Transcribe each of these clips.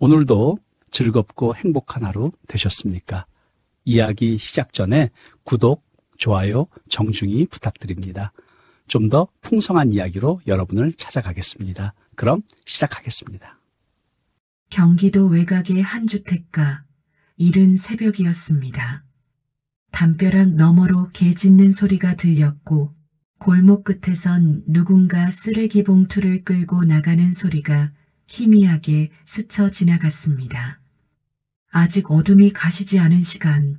오늘도 즐겁고 행복한 하루 되셨습니까? 이야기 시작 전에 구독, 좋아요, 정중히 부탁드립니다. 좀 더 풍성한 이야기로 여러분을 찾아가겠습니다. 그럼 시작하겠습니다. 경기도 외곽의 한 주택가, 이른 새벽이었습니다. 담벼락 너머로 개 짖는 소리가 들렸고 골목 끝에선 누군가 쓰레기 봉투를 끌고 나가는 소리가 희미하게 스쳐 지나갔습니다. 아직 어둠이 가시지 않은 시간,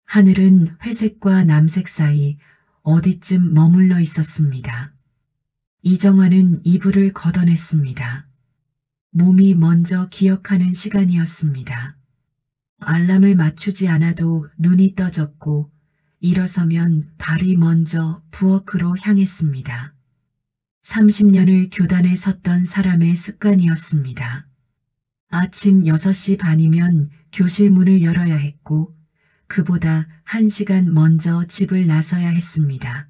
하늘은 회색과 남색 사이 어디쯤 머물러 있었습니다. 이정환은 이불을 걷어냈습니다. 몸이 먼저 기억하는 시간이었습니다. 알람을 맞추지 않아도 눈이 떠졌고 일어서면 발이 먼저 부엌으로 향했습니다. 30년을 교단에 섰던 사람의 습관이었습니다. 아침 6시 반이면 교실 문을 열어야 했고 그보다 1시간 먼저 집을 나서야 했습니다.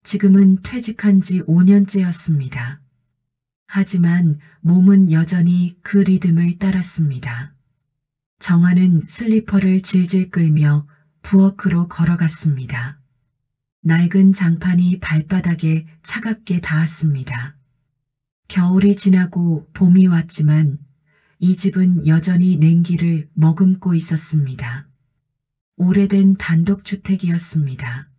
지금은 퇴직한 지 5년째였습니다. 하지만 몸은 여전히 그 리듬을 따랐습니다. 정화는 슬리퍼를 질질 끌며 부엌으로 걸어갔습니다. 낡은 장판이 발바닥에 차갑게 닿았습니다. 겨울이 지나고 봄이 왔지만 이 집은 여전히 냉기를 머금고 있었습니다. 오래된 단독주택이었습니다.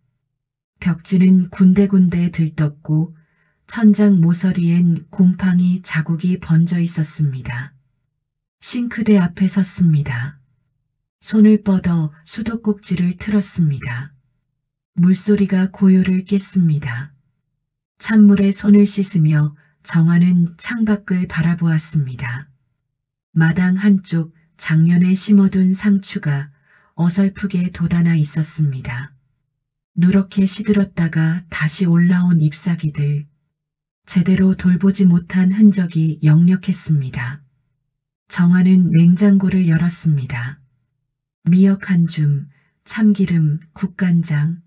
벽지는 군데군데 들떴고 천장 모서리엔 곰팡이 자국이 번져 있었습니다. 싱크대 앞에 섰습니다. 손을 뻗어 수도꼭지를 틀었습니다. 물소리가 고요를 깼습니다. 찬물에 손을 씻으며 정화는 창밖을 바라보았습니다. 마당 한쪽 작년에 심어둔 상추가 어설프게 돋아나 있었습니다. 누렇게 시들었다가 다시 올라온 잎사귀들, 제대로 돌보지 못한 흔적이 역력했습니다. 정화는 냉장고를 열었습니다. 미역 한 줌, 참기름, 국간장,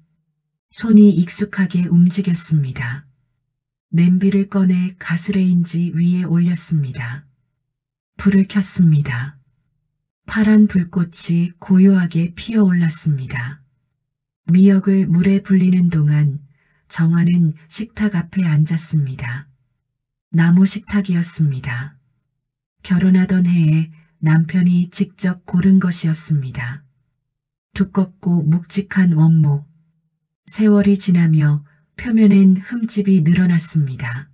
손이 익숙하게 움직였습니다. 냄비를 꺼내 가스레인지 위에 올렸습니다. 불을 켰습니다. 파란 불꽃이 고요하게 피어올랐습니다. 미역을 물에 불리는 동안 정화는 식탁 앞에 앉았습니다. 나무 식탁이었습니다. 결혼하던 해에 남편이 직접 고른 것이었습니다. 두껍고 묵직한 원목, 세월이 지나며 표면엔 흠집이 늘어났습니다.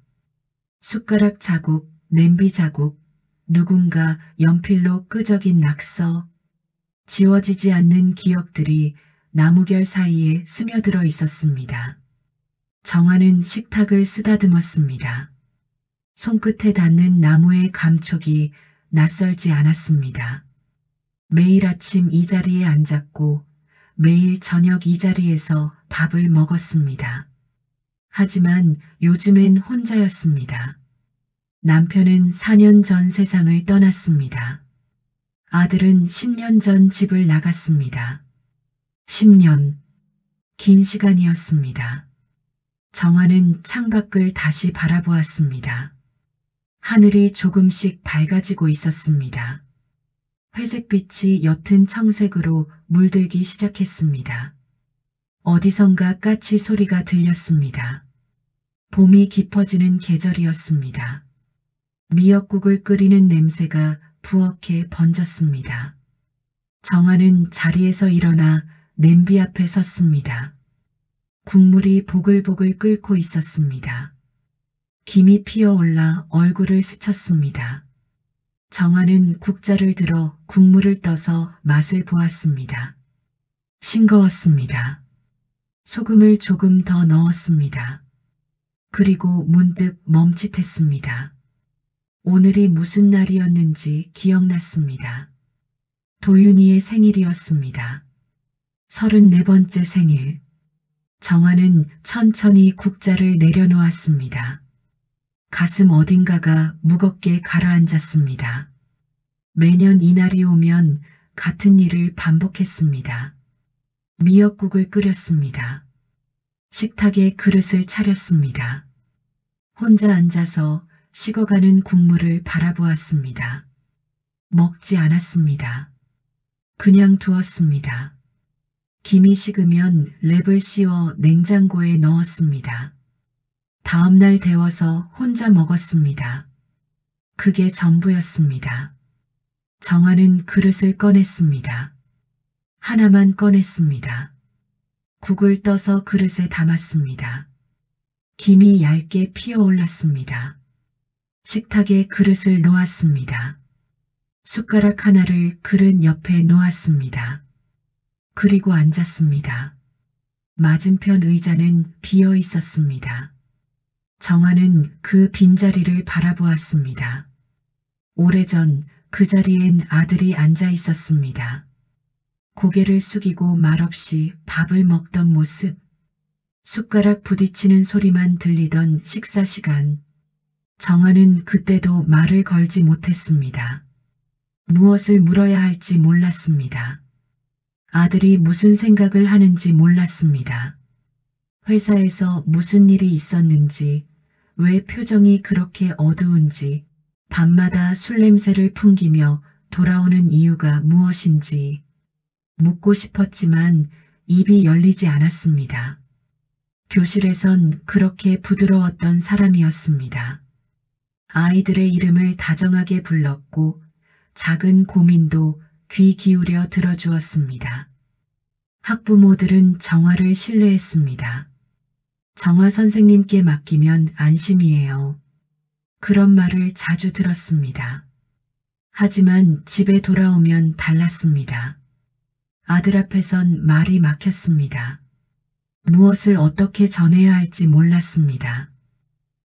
숟가락 자국, 냄비 자국, 누군가 연필로 끄적인 낙서, 지워지지 않는 기억들이 나무결 사이에 스며들어 있었습니다. 정화는 식탁을 쓰다듬었습니다. 손끝에 닿는 나무의 감촉이 낯설지 않았습니다. 매일 아침 이 자리에 앉았고 매일 저녁 이 자리에서 밥을 먹었습니다. 하지만 요즘엔 혼자였습니다. 남편은 4년 전 세상을 떠났습니다. 아들은 10년 전 집을 나갔습니다. 10년, 긴 시간이었습니다. 정화는 창밖을 다시 바라보았습니다. 하늘이 조금씩 밝아지고 있었습니다. 회색빛이 옅은 청색으로 물들기 시작했습니다. 어디선가 까치 소리가 들렸습니다. 봄이 깊어지는 계절이었습니다. 미역국을 끓이는 냄새가 부엌에 번졌습니다. 정화는 자리에서 일어나 냄비 앞에 섰습니다. 국물이 보글보글 끓고 있었습니다. 김이 피어올라 얼굴을 스쳤습니다. 정화는 국자를 들어 국물을 떠서 맛을 보았습니다. 싱거웠습니다. 소금을 조금 더 넣었습니다. 그리고 문득 멈칫했습니다. 오늘이 무슨 날이었는지 기억났습니다. 도윤이의 생일이었습니다. 34번째 생일. 정화는 천천히 국자를 내려놓았습니다. 가슴 어딘가가 무겁게 가라앉았습니다. 매년 이날이 오면 같은 일을 반복했습니다. 미역국을 끓였습니다. 식탁에 그릇을 차렸습니다. 혼자 앉아서 식어가는 국물을 바라보았습니다. 먹지 않았습니다. 그냥 두었습니다. 김이 식으면 랩을 씌워 냉장고에 넣었습니다. 다음날 데워서 혼자 먹었습니다. 그게 전부였습니다. 정화는 그릇을 꺼냈습니다. 하나만 꺼냈습니다. 국을 떠서 그릇에 담았습니다. 김이 얇게 피어올랐습니다. 식탁에 그릇을 놓았습니다. 숟가락 하나를 그릇 옆에 놓았습니다. 그리고 앉았습니다. 맞은편 의자는 비어 있었습니다. 정화는 그 빈자리를 바라보았습니다. 오래전 그 자리엔 아들이 앉아 있었습니다. 고개를 숙이고 말없이 밥을 먹던 모습, 숟가락 부딪히는 소리만 들리던 식사 시간. 정화는 그때도 말을 걸지 못했습니다. 무엇을 물어야 할지 몰랐습니다. 아들이 무슨 생각을 하는지 몰랐습니다. 회사에서 무슨 일이 있었는지, 왜 표정이 그렇게 어두운지, 밤마다 술 냄새를 풍기며 돌아오는 이유가 무엇인지 묻고 싶었지만 입이 열리지 않았습니다. 교실에선 그렇게 부드러웠던 사람이었습니다. 아이들의 이름을 다정하게 불렀고 작은 고민도 귀 기울여 들어주었습니다. 학부모들은 정화를 신뢰했습니다. 정화 선생님께 맡기면 안심이에요. 그런 말을 자주 들었습니다. 하지만 집에 돌아오면 달랐습니다. 아들 앞에선 말이 막혔습니다. 무엇을 어떻게 전해야 할지 몰랐습니다.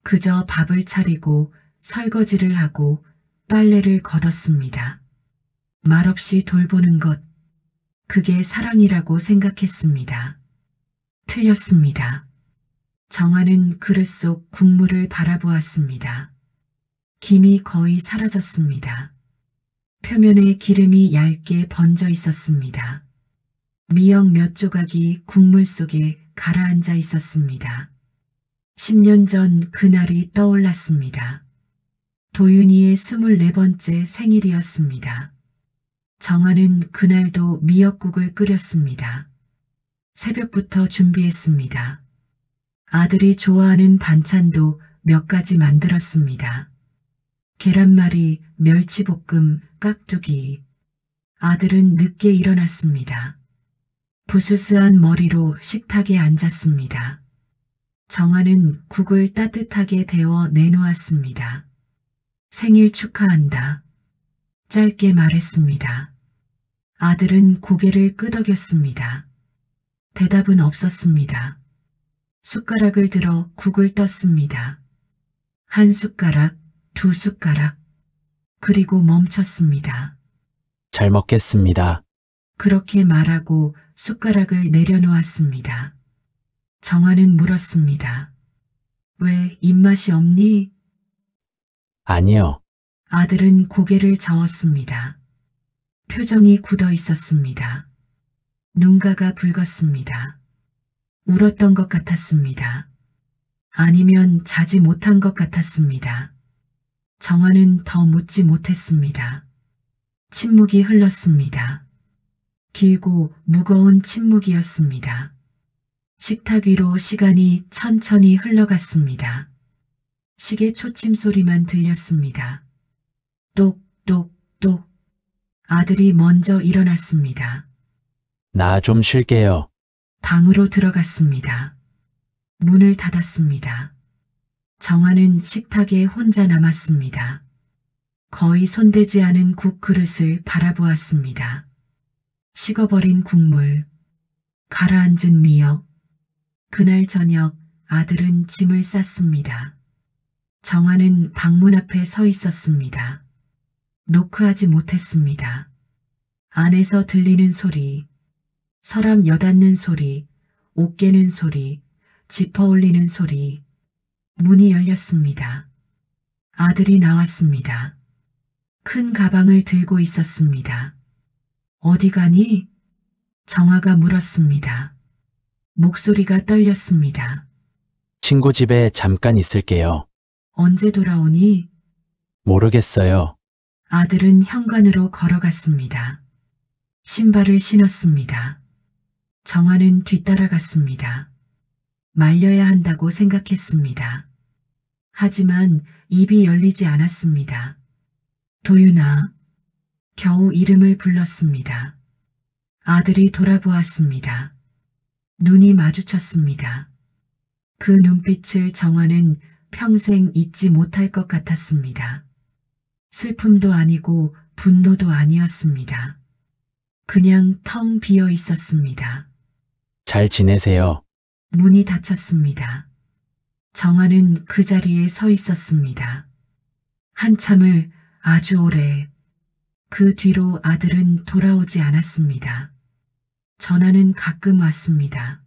그저 밥을 차리고 설거지를 하고 빨래를 걷었습니다. 말없이 돌보는 것, 그게 사랑이라고 생각했습니다. 틀렸습니다. 정화는 그릇 속 국물을 바라보았습니다. 김이 거의 사라졌습니다. 표면에 기름이 얇게 번져 있었습니다. 미역 몇 조각이 국물 속에 가라앉아 있었습니다. 10년 전 그날이 떠올랐습니다. 도윤이의 24번째 생일이었습니다. 정화는 그날도 미역국을 끓였습니다. 새벽부터 준비했습니다. 아들이 좋아하는 반찬도 몇 가지 만들었습니다. 계란말이, 멸치볶음, 깍두기. 아들은 늦게 일어났습니다. 부스스한 머리로 식탁에 앉았습니다. 정화는 국을 따뜻하게 데워 내놓았습니다. 생일 축하한다. 짧게 말했습니다. 아들은 고개를 끄덕였습니다. 대답은 없었습니다. 숟가락을 들어 국을 떴습니다. 한 숟가락, 두 숟가락, 그리고 멈췄습니다. 잘 먹겠습니다. 그렇게 말하고 숟가락을 내려놓았습니다. 정화는 물었습니다. 왜 입맛이 없니? 아니요. 아들은 고개를 저었습니다. 표정이 굳어 있었습니다. 눈가가 붉었습니다. 울었던 것 같았습니다. 아니면 자지 못한 것 같았습니다. 정화는 더 묻지 못했습니다. 침묵이 흘렀습니다. 길고 무거운 침묵이었습니다. 식탁 위로 시간이 천천히 흘러갔습니다. 시계 초침 소리만 들렸습니다. 똑똑똑. 아들이 먼저 일어났습니다. 나 좀 쉴게요. 방으로 들어갔습니다. 문을 닫았습니다. 정화는 식탁에 혼자 남았습니다. 거의 손대지 않은 국 그릇을 바라보았습니다. 식어버린 국물, 가라앉은 미역. 그날 저녁 아들은 짐을 쌌습니다. 정화는 방문 앞에 서 있었습니다. 노크하지 못했습니다. 안에서 들리는 소리, 서랍 여닫는 소리, 옷 깨는 소리, 지퍼 올리는 소리. 문이 열렸습니다. 아들이 나왔습니다. 큰 가방을 들고 있었습니다. 어디 가니? 정화가 물었습니다. 목소리가 떨렸습니다. 친구 집에 잠깐 있을게요. 언제 돌아오니? 모르겠어요. 아들은 현관으로 걸어갔습니다. 신발을 신었습니다. 정화는 뒤따라갔습니다. 말려야 한다고 생각했습니다. 하지만 입이 열리지 않았습니다. 도윤아. 겨우 이름을 불렀습니다. 아들이 돌아보았습니다. 눈이 마주쳤습니다. 그 눈빛을 정화는 평생 잊지 못할 것 같았습니다. 슬픔도 아니고 분노도 아니었습니다. 그냥 텅 비어 있었습니다. 잘 지내세요. 문이 닫혔습니다. 정화는 그 자리에 서 있었습니다. 한참을 아주 오래. 그 뒤로 아들은 돌아오지 않았습니다. 전화는 가끔 왔습니다.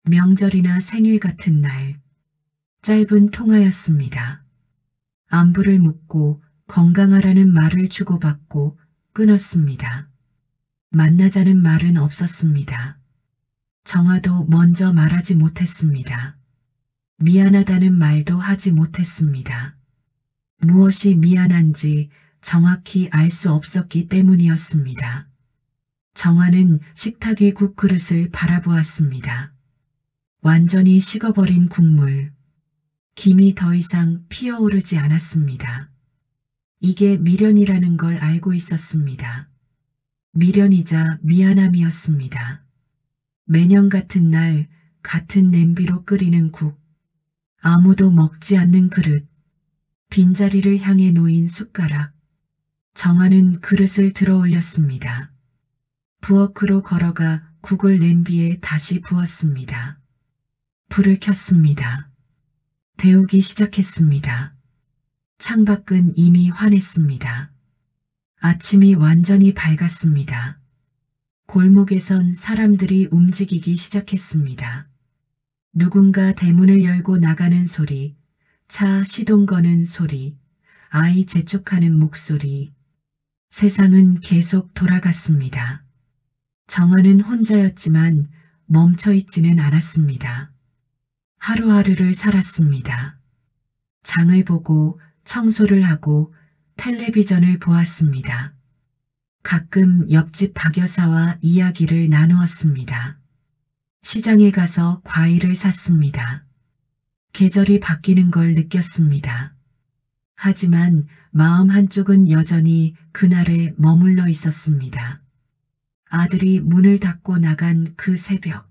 명절이나 생일 같은 날. 짧은 통화였습니다. 안부를 묻고 건강하라는 말을 주고받고 끊었습니다. 만나자는 말은 없었습니다. 정화도 먼저 말하지 못했습니다. 미안하다는 말도 하지 못했습니다. 무엇이 미안한지 정확히 알 수 없었기 때문이었습니다. 정화는 식탁 위 국그릇을 바라보았습니다. 완전히 식어버린 국물. 김이 더 이상 피어오르지 않았습니다. 이게 미련이라는 걸 알고 있었습니다. 미련이자 미안함이었습니다. 매년 같은 날 같은 냄비로 끓이는 국. 아무도 먹지 않는 그릇. 빈자리를 향해 놓인 숟가락. 정화는 그릇을 들어 올렸습니다. 부엌으로 걸어가 국을 냄비에 다시 부었습니다. 불을 켰습니다. 데우기 시작했습니다. 창밖은 이미 환했습니다. 아침이 완전히 밝았습니다. 골목에선 사람들이 움직이기 시작했습니다. 누군가 대문을 열고 나가는 소리, 차 시동 거는 소리, 아이 재촉하는 목소리. 세상은 계속 돌아갔습니다. 정화는 혼자였지만 멈춰 있지는 않았습니다. 하루하루를 살았습니다. 장을 보고 청소를 하고 텔레비전을 보았습니다. 가끔 옆집 박 여사와 이야기를 나누었습니다. 시장에 가서 과일을 샀습니다. 계절이 바뀌는 걸 느꼈습니다. 하지만 마음 한쪽은 여전히 그날에 머물러 있었습니다. 아들이 문을 닫고 나간 그 새벽.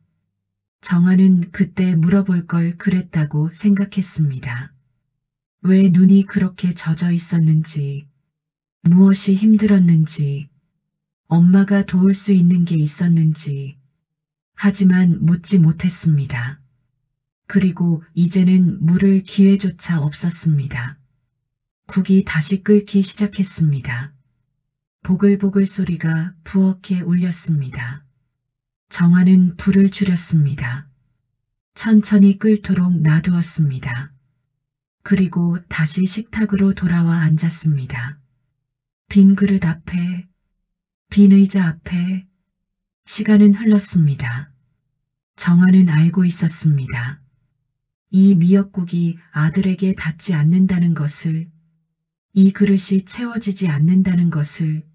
정화는 그때 물어볼 걸 그랬다고 생각했습니다. 왜 눈이 그렇게 젖어 있었는지, 무엇이 힘들었는지, 엄마가 도울 수 있는 게 있었는지. 하지만 묻지 못했습니다. 그리고 이제는 물을 기회조차 없었습니다. 국이 다시 끓기 시작했습니다. 보글보글 소리가 부엌에 울렸습니다. 정화는 불을 줄였습니다. 천천히 끓도록 놔두었습니다. 그리고 다시 식탁으로 돌아와 앉았습니다. 빈 그릇 앞에, 빈 의자 앞에. 시간은 흘렀습니다. 정화는 알고 있었습니다. 이 미역국이 아들에게 닿지 않는다는 것을, 이 그릇이 채워지지 않는다는 것을.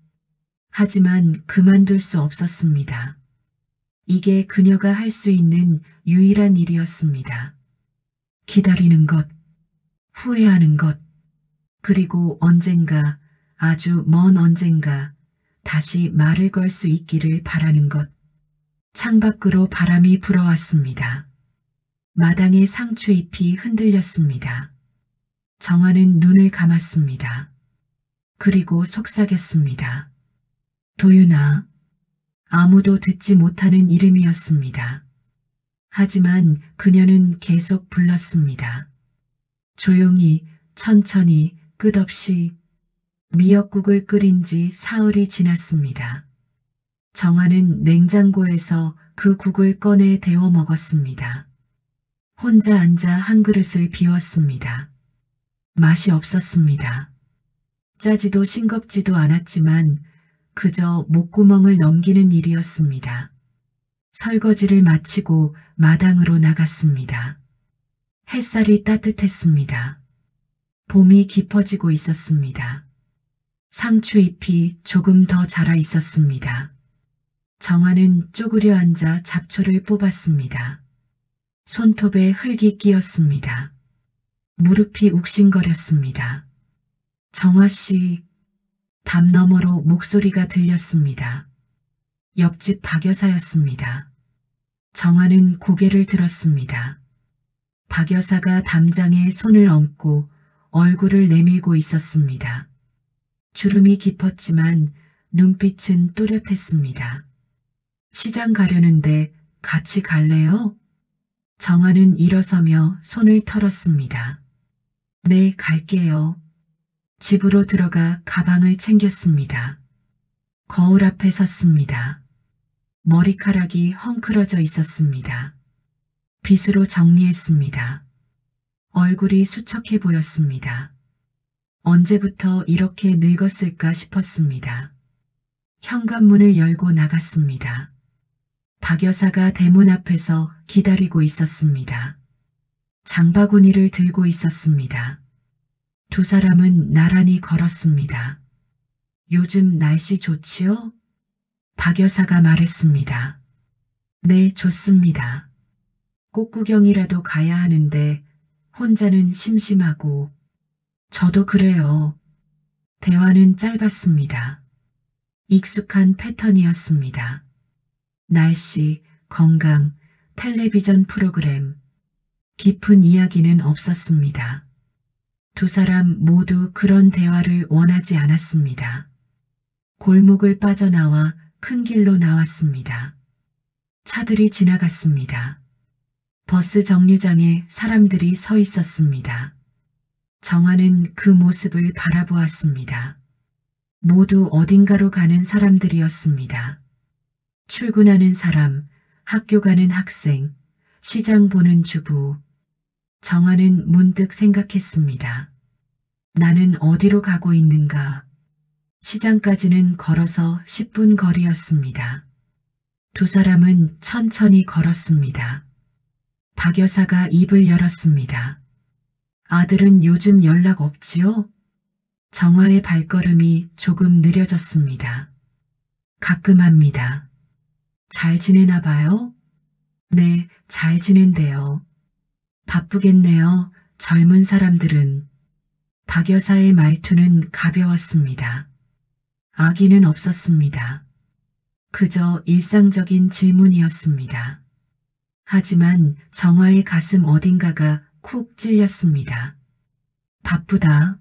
하지만 그만둘 수 없었습니다. 이게 그녀가 할 수 있는 유일한 일이었습니다. 기다리는 것, 후회하는 것, 그리고 언젠가, 아주 먼 언젠가 다시 말을 걸 수 있기를 바라는 것. 창밖으로 바람이 불어왔습니다. 마당의 상추잎이 흔들렸습니다. 정화는 눈을 감았습니다. 그리고 속삭였습니다. 도윤아. 아무도 듣지 못하는 이름이었습니다. 하지만 그녀는 계속 불렀습니다. 조용히, 천천히, 끝없이. 미역국을 끓인 지 사흘이 지났습니다. 정화는 냉장고에서 그 국을 꺼내 데워 먹었습니다. 혼자 앉아 한 그릇을 비웠습니다. 맛이 없었습니다. 짜지도 싱겁지도 않았지만 그저 목구멍을 넘기는 일이었습니다. 설거지를 마치고 마당으로 나갔습니다. 햇살이 따뜻했습니다. 봄이 깊어지고 있었습니다. 상추잎이 조금 더 자라 있었습니다. 정화는 쪼그려 앉아 잡초를 뽑았습니다. 손톱에 흙이 끼었습니다. 무릎이 욱신거렸습니다. 정화씨, 담 너머로 목소리가 들렸습니다. 옆집 박 여사였습니다. 정화는 고개를 들었습니다. 박 여사가 담장에 손을 얹고 얼굴을 내밀고 있었습니다. 주름이 깊었지만 눈빛은 또렷했습니다. 시장 가려는데 같이 갈래요? 정화는 일어서며 손을 털었습니다. 네, 갈게요. 집으로 들어가 가방을 챙겼습니다. 거울 앞에 섰습니다. 머리카락이 헝클어져 있었습니다. 빗으로 정리했습니다. 얼굴이 수척해 보였습니다. 언제부터 이렇게 늙었을까 싶었습니다. 현관문을 열고 나갔습니다. 박 여사가 대문 앞에서 기다리고 있었습니다. 장바구니를 들고 있었습니다. 두 사람은 나란히 걸었습니다. 요즘 날씨 좋지요? 박 여사가 말했습니다. 네, 좋습니다. 꽃구경이라도 가야 하는데 혼자는 심심하고. 저도 그래요. 대화는 짧았습니다. 익숙한 패턴이었습니다. 날씨, 건강, 텔레비전 프로그램, 깊은 이야기는 없었습니다. 두 사람 모두 그런 대화를 원하지 않았습니다. 골목을 빠져나와 큰 길로 나왔습니다. 차들이 지나갔습니다. 버스 정류장에 사람들이 서 있었습니다. 정화는 그 모습을 바라보았습니다. 모두 어딘가로 가는 사람들이었습니다. 출근하는 사람, 학교 가는 학생, 시장 보는 주부. 정화는 문득 생각했습니다. 나는 어디로 가고 있는가? 시장까지는 걸어서 10분 거리였습니다. 두 사람은 천천히 걸었습니다. 박 여사가 입을 열었습니다. 아들은 요즘 연락 없지요? 정화의 발걸음이 조금 느려졌습니다. 가끔 합니다. 잘 지내나 봐요? 네, 잘 지낸대요. 바쁘겠네요. 젊은 사람들은. 박 여사의 말투는 가벼웠습니다. 악의는 없었습니다. 그저 일상적인 질문이었습니다. 하지만 정화의 가슴 어딘가가 쿡 찔렸습니다. 바쁘다.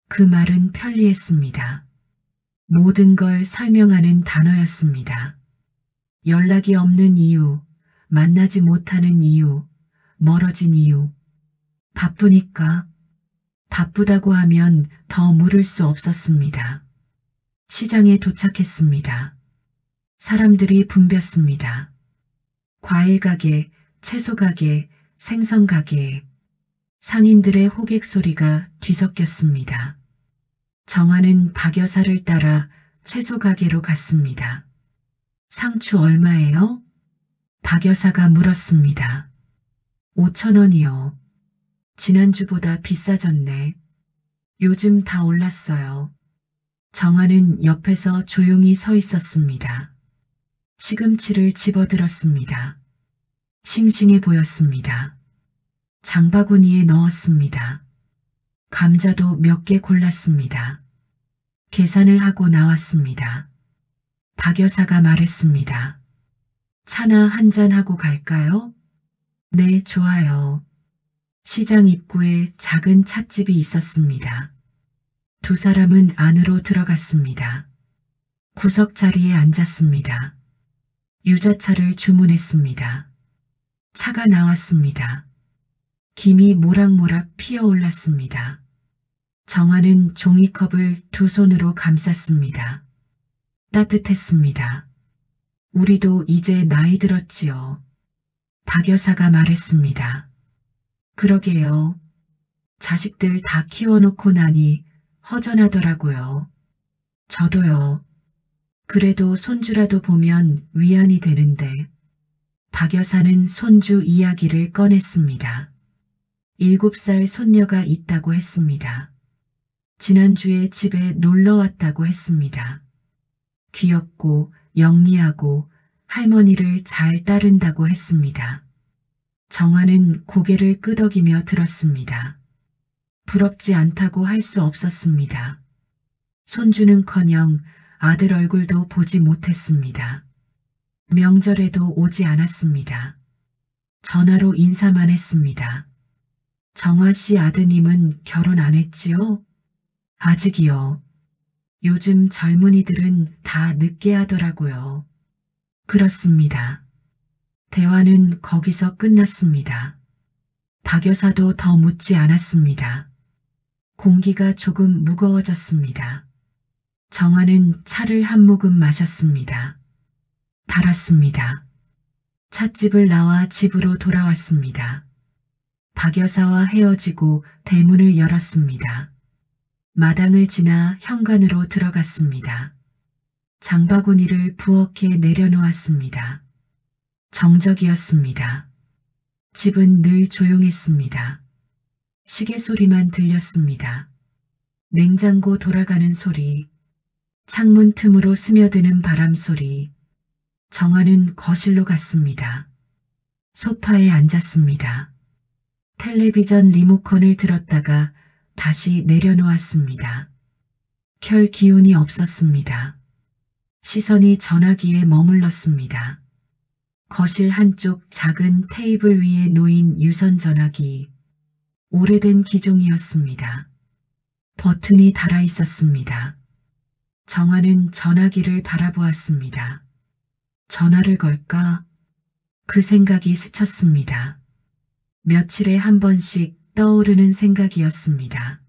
그 말은 편리했습니다. 모든 걸 설명하는 단어였습니다. 연락이 없는 이유, 만나지 못하는 이유, 멀어진 이유. 바쁘니까. 바쁘다고 하면 더 물을 수 없었습니다. 시장에 도착했습니다. 사람들이 붐볐습니다. 과일 가게, 채소 가게, 생선 가게. 상인들의 호객 소리가 뒤섞였습니다. 정화는 박 여사를 따라 채소 가게로 갔습니다. 상추 얼마예요? 박 여사가 물었습니다. 5,000원이요. 지난주보다 비싸졌네. 요즘 다 올랐어요. 정화는 옆에서 조용히 서 있었습니다. 시금치를 집어들었습니다. 싱싱해 보였습니다. 장바구니에 넣었습니다. 감자도 몇 개 골랐습니다. 계산을 하고 나왔습니다. 박 여사가 말했습니다. 차나 한잔 하고 갈까요? 네, 좋아요. 시장 입구에 작은 찻집이 있었습니다. 두 사람은 안으로 들어갔습니다. 구석 자리에 앉았습니다. 유자차를 주문했습니다. 차가 나왔습니다. 김이 모락모락 피어올랐습니다. 정화는 종이컵을 두 손으로 감쌌습니다. 따뜻했습니다. 우리도 이제 나이 들었지요. 박 여사가 말했습니다. 그러게요. 자식들 다 키워놓고 나니 허전하더라고요. 저도요. 그래도 손주라도 보면 위안이 되는데. 박 여사는 손주 이야기를 꺼냈습니다. 7살 손녀가 있다고 했습니다. 지난주에 집에 놀러 왔다고 했습니다. 귀엽고 영리하고 할머니를 잘 따른다고 했습니다. 정화는 고개를 끄덕이며 들었습니다. 부럽지 않다고 할 수 없었습니다. 손주는커녕 아들 얼굴도 보지 못했습니다. 명절에도 오지 않았습니다. 전화로 인사만 했습니다. 정화 씨 아드님은 결혼 안 했지요? 아직이요. 요즘 젊은이들은 다 늦게 하더라고요. 그렇습니다. 대화는 거기서 끝났습니다. 박 여사도 더 묻지 않았습니다. 공기가 조금 무거워졌습니다. 정화는 차를 한 모금 마셨습니다. 달았습니다. 찻집을 나와 집으로 돌아왔습니다. 박 여사와 헤어지고 대문을 열었습니다. 마당을 지나 현관으로 들어갔습니다. 장바구니를 부엌에 내려놓았습니다. 정적이었습니다. 집은 늘 조용했습니다. 시계 소리만 들렸습니다. 냉장고 돌아가는 소리, 창문 틈으로 스며드는 바람 소리. 정화는 거실로 갔습니다. 소파에 앉았습니다. 텔레비전 리모컨을 들었다가 다시 내려놓았습니다. 켤 기운이 없었습니다. 시선이 전화기에 머물렀습니다. 거실 한쪽 작은 테이블 위에 놓인 유선 전화기. 오래된 기종이었습니다. 버튼이 달아 있었습니다. 정화는 전화기를 바라보았습니다. 전화를 걸까? 그 생각이 스쳤습니다. 며칠에 한 번씩 떠오르는 생각이었습니다.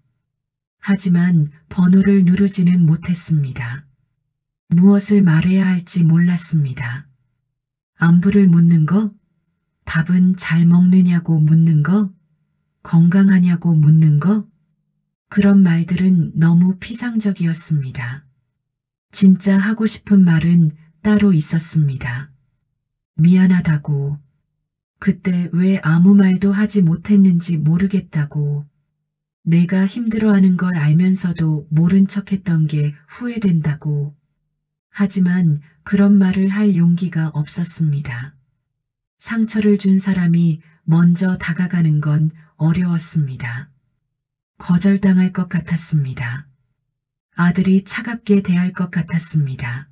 하지만 번호를 누르지는 못했습니다. 무엇을 말해야 할지 몰랐습니다. 안부를 묻는 거? 밥은 잘 먹느냐고 묻는 거? 건강하냐고 묻는 거? 그런 말들은 너무 피상적이었습니다. 진짜 하고 싶은 말은 따로 있었습니다. 미안하다고, 그때 왜 아무 말도 하지 못했는지 모르겠다고, 내가 힘들어하는 걸 알면서도 모른 척했던 게 후회된다고. 하지만 그런 말을 할 용기가 없었습니다. 상처를 준 사람이 먼저 다가가는 건 어려웠습니다. 거절당할 것 같았습니다. 아들이 차갑게 대할 것 같았습니다.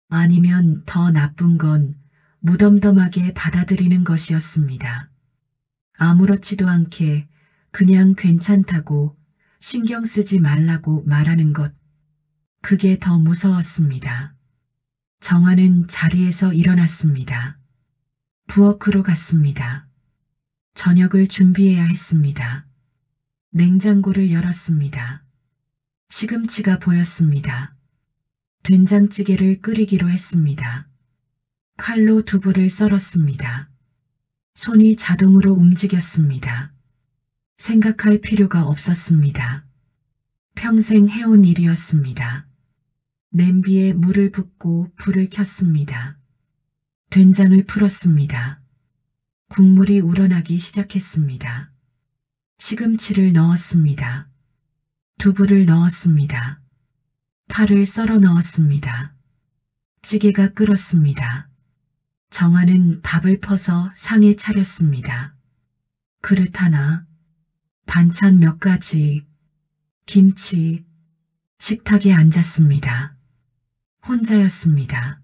아니면 더 나쁜 건 무덤덤하게 받아들이는 것이었습니다. 아무렇지도 않게 그냥 괜찮다고 신경 쓰지 말라고 말하는 것. 그게 더 무서웠습니다. 정화는 자리에서 일어났습니다. 부엌으로 갔습니다. 저녁을 준비해야 했습니다. 냉장고를 열었습니다. 시금치가 보였습니다. 된장찌개를 끓이기로 했습니다. 칼로 두부를 썰었습니다. 손이 자동으로 움직였습니다. 생각할 필요가 없었습니다. 평생 해온 일이었습니다. 냄비에 물을 붓고 불을 켰습니다. 된장을 풀었습니다. 국물이 우러나기 시작했습니다. 시금치를 넣었습니다. 두부를 넣었습니다. 파를 썰어 넣었습니다. 찌개가 끓었습니다. 정화는 밥을 퍼서 상에 차렸습니다. 그릇 하나, 반찬 몇 가지, 김치, 식탁에 앉았습니다. 혼자였습니다.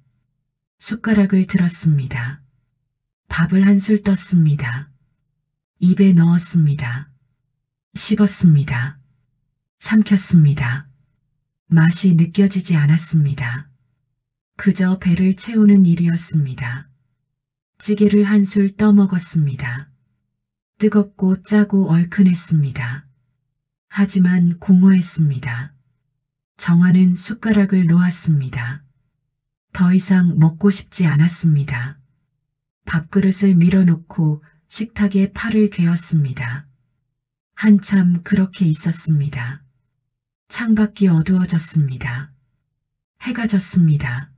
숟가락을 들었습니다. 밥을 한술 떴습니다. 입에 넣었습니다. 씹었습니다. 삼켰습니다. 맛이 느껴지지 않았습니다. 그저 배를 채우는 일이었습니다. 찌개를 한술 떠먹었습니다. 뜨겁고 짜고 얼큰했습니다. 하지만 공허했습니다. 정화는 숟가락을 놓았습니다. 더 이상 먹고 싶지 않았습니다. 밥그릇을 밀어놓고 식탁에 팔을 괴었습니다. 한참 그렇게 있었습니다. 창밖이 어두워졌습니다. 해가 졌습니다.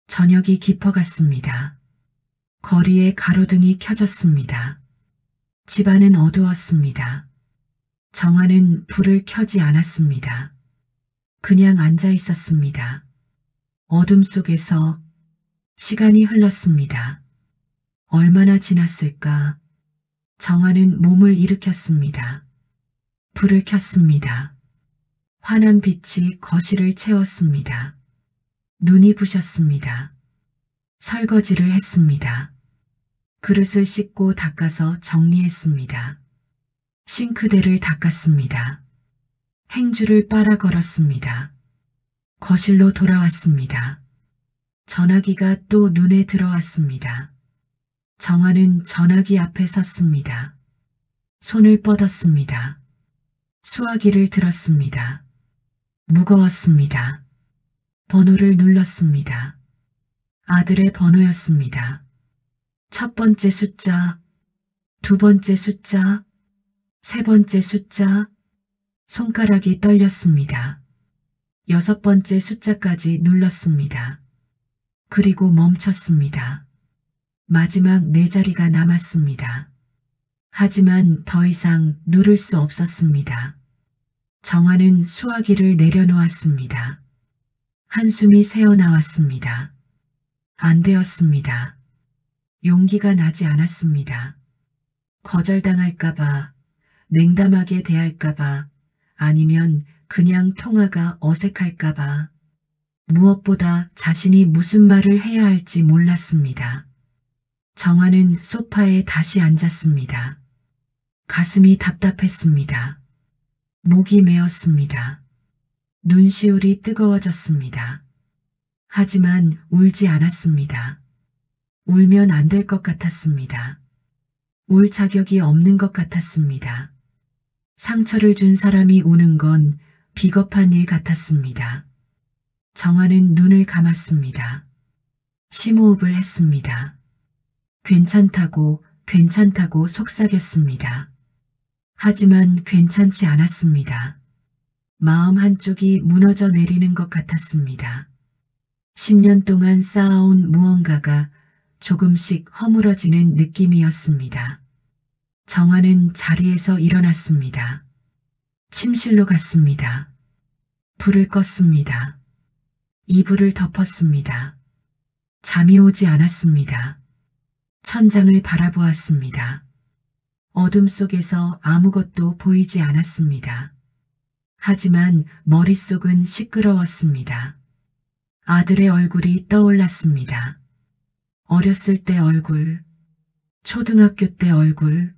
저녁이 깊어갔습니다. 거리에 가로등이 켜졌습니다. 집안은 어두웠습니다. 정화는 불을 켜지 않았습니다. 그냥 앉아 있었습니다. 어둠 속에서 시간이 흘렀습니다. 얼마나 지났을까? 정화는 몸을 일으켰습니다. 불을 켰습니다. 환한 빛이 거실을 채웠습니다. 눈이 부셨습니다. 설거지를 했습니다. 그릇을 씻고 닦아서 정리했습니다. 싱크대를 닦았습니다. 행주를 빨아 걸었습니다. 거실로 돌아왔습니다. 전화기가 또 눈에 들어왔습니다. 정화는 전화기 앞에 섰습니다. 손을 뻗었습니다. 수화기를 들었습니다. 무거웠습니다. 번호를 눌렀습니다. 아들의 번호였습니다. 첫 번째 숫자, 두 번째 숫자, 세 번째 숫자, 손가락이 떨렸습니다. 여섯 번째 숫자까지 눌렀습니다. 그리고 멈췄습니다. 마지막 네 자리가 남았습니다. 하지만 더 이상 누를 수 없었습니다. 정화는 수화기를 내려놓았습니다. 한숨이 새어나왔습니다. 안 되었습니다. 용기가 나지 않았습니다. 거절당할까봐, 냉담하게 대할까봐, 아니면 그냥 통화가 어색할까봐, 무엇보다 자신이 무슨 말을 해야 할지 몰랐습니다. 정화는 소파에 다시 앉았습니다. 가슴이 답답했습니다. 목이 메었습니다. 눈시울이 뜨거워졌습니다. 하지만 울지 않았습니다. 울면 안 될 것 같았습니다. 울 자격이 없는 것 같았습니다. 상처를 준 사람이 우는 건 비겁한 일 같았습니다. 정화는 눈을 감았습니다. 심호흡을 했습니다. 괜찮다고 속삭였습니다. 하지만 괜찮지 않았습니다. 마음 한쪽이 무너져 내리는 것 같았습니다. 10년 동안 쌓아온 무언가가 조금씩 허물어지는 느낌이었습니다. 정화는 자리에서 일어났습니다. 침실로 갔습니다. 불을 껐습니다. 이불을 덮었습니다. 잠이 오지 않았습니다. 천장을 바라보았습니다. 어둠 속에서 아무것도 보이지 않았습니다. 하지만 머릿속은 시끄러웠습니다. 아들의 얼굴이 떠올랐습니다. 어렸을 때 얼굴, 초등학교 때 얼굴,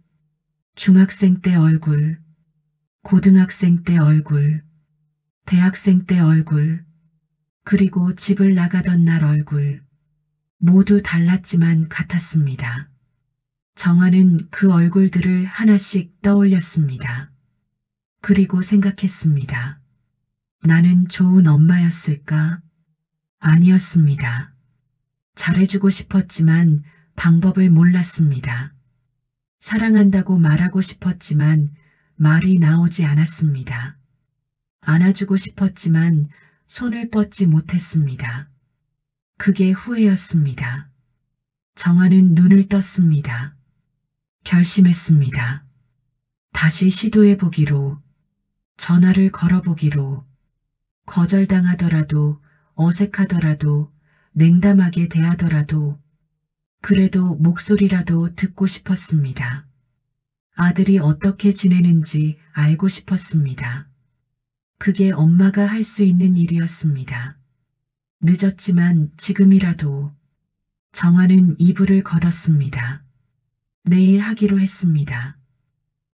중학생 때 얼굴, 고등학생 때 얼굴, 대학생 때 얼굴, 그리고 집을 나가던 날 얼굴, 모두 달랐지만 같았습니다. 정화는 그 얼굴들을 하나씩 떠올렸습니다. 그리고 생각했습니다. 나는 좋은 엄마였을까? 아니었습니다. 잘해주고 싶었지만 방법을 몰랐습니다. 사랑한다고 말하고 싶었지만 말이 나오지 않았습니다. 안아주고 싶었지만 손을 뻗지 못했습니다. 그게 후회였습니다. 정화는 눈을 떴습니다. 결심했습니다. 다시 시도해보기로, 전화를 걸어보기로, 거절당하더라도, 어색하더라도, 냉담하게 대하더라도, 그래도 목소리라도 듣고 싶었습니다. 아들이 어떻게 지내는지 알고 싶었습니다. 그게 엄마가 할 수 있는 일이었습니다. 늦었지만 지금이라도. 정화는 이불을 걷었습니다. 내일 하기로 했습니다.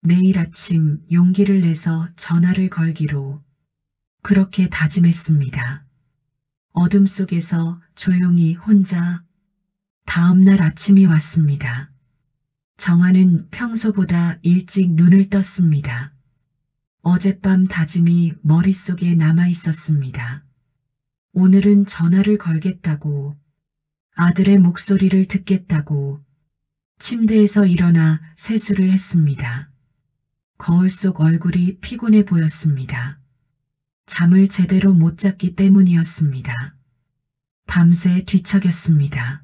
내일 아침 용기를 내서 전화를 걸기로. 그렇게 다짐했습니다. 어둠 속에서 조용히 혼자. 다음 날 아침이 왔습니다. 정화는 평소보다 일찍 눈을 떴습니다. 어젯밤 다짐이 머릿속에 남아 있었습니다. 오늘은 전화를 걸겠다고, 아들의 목소리를 듣겠다고, 침대에서 일어나 세수를 했습니다. 거울 속 얼굴이 피곤해 보였습니다. 잠을 제대로 못 잤기 때문이었습니다. 밤새 뒤척였습니다.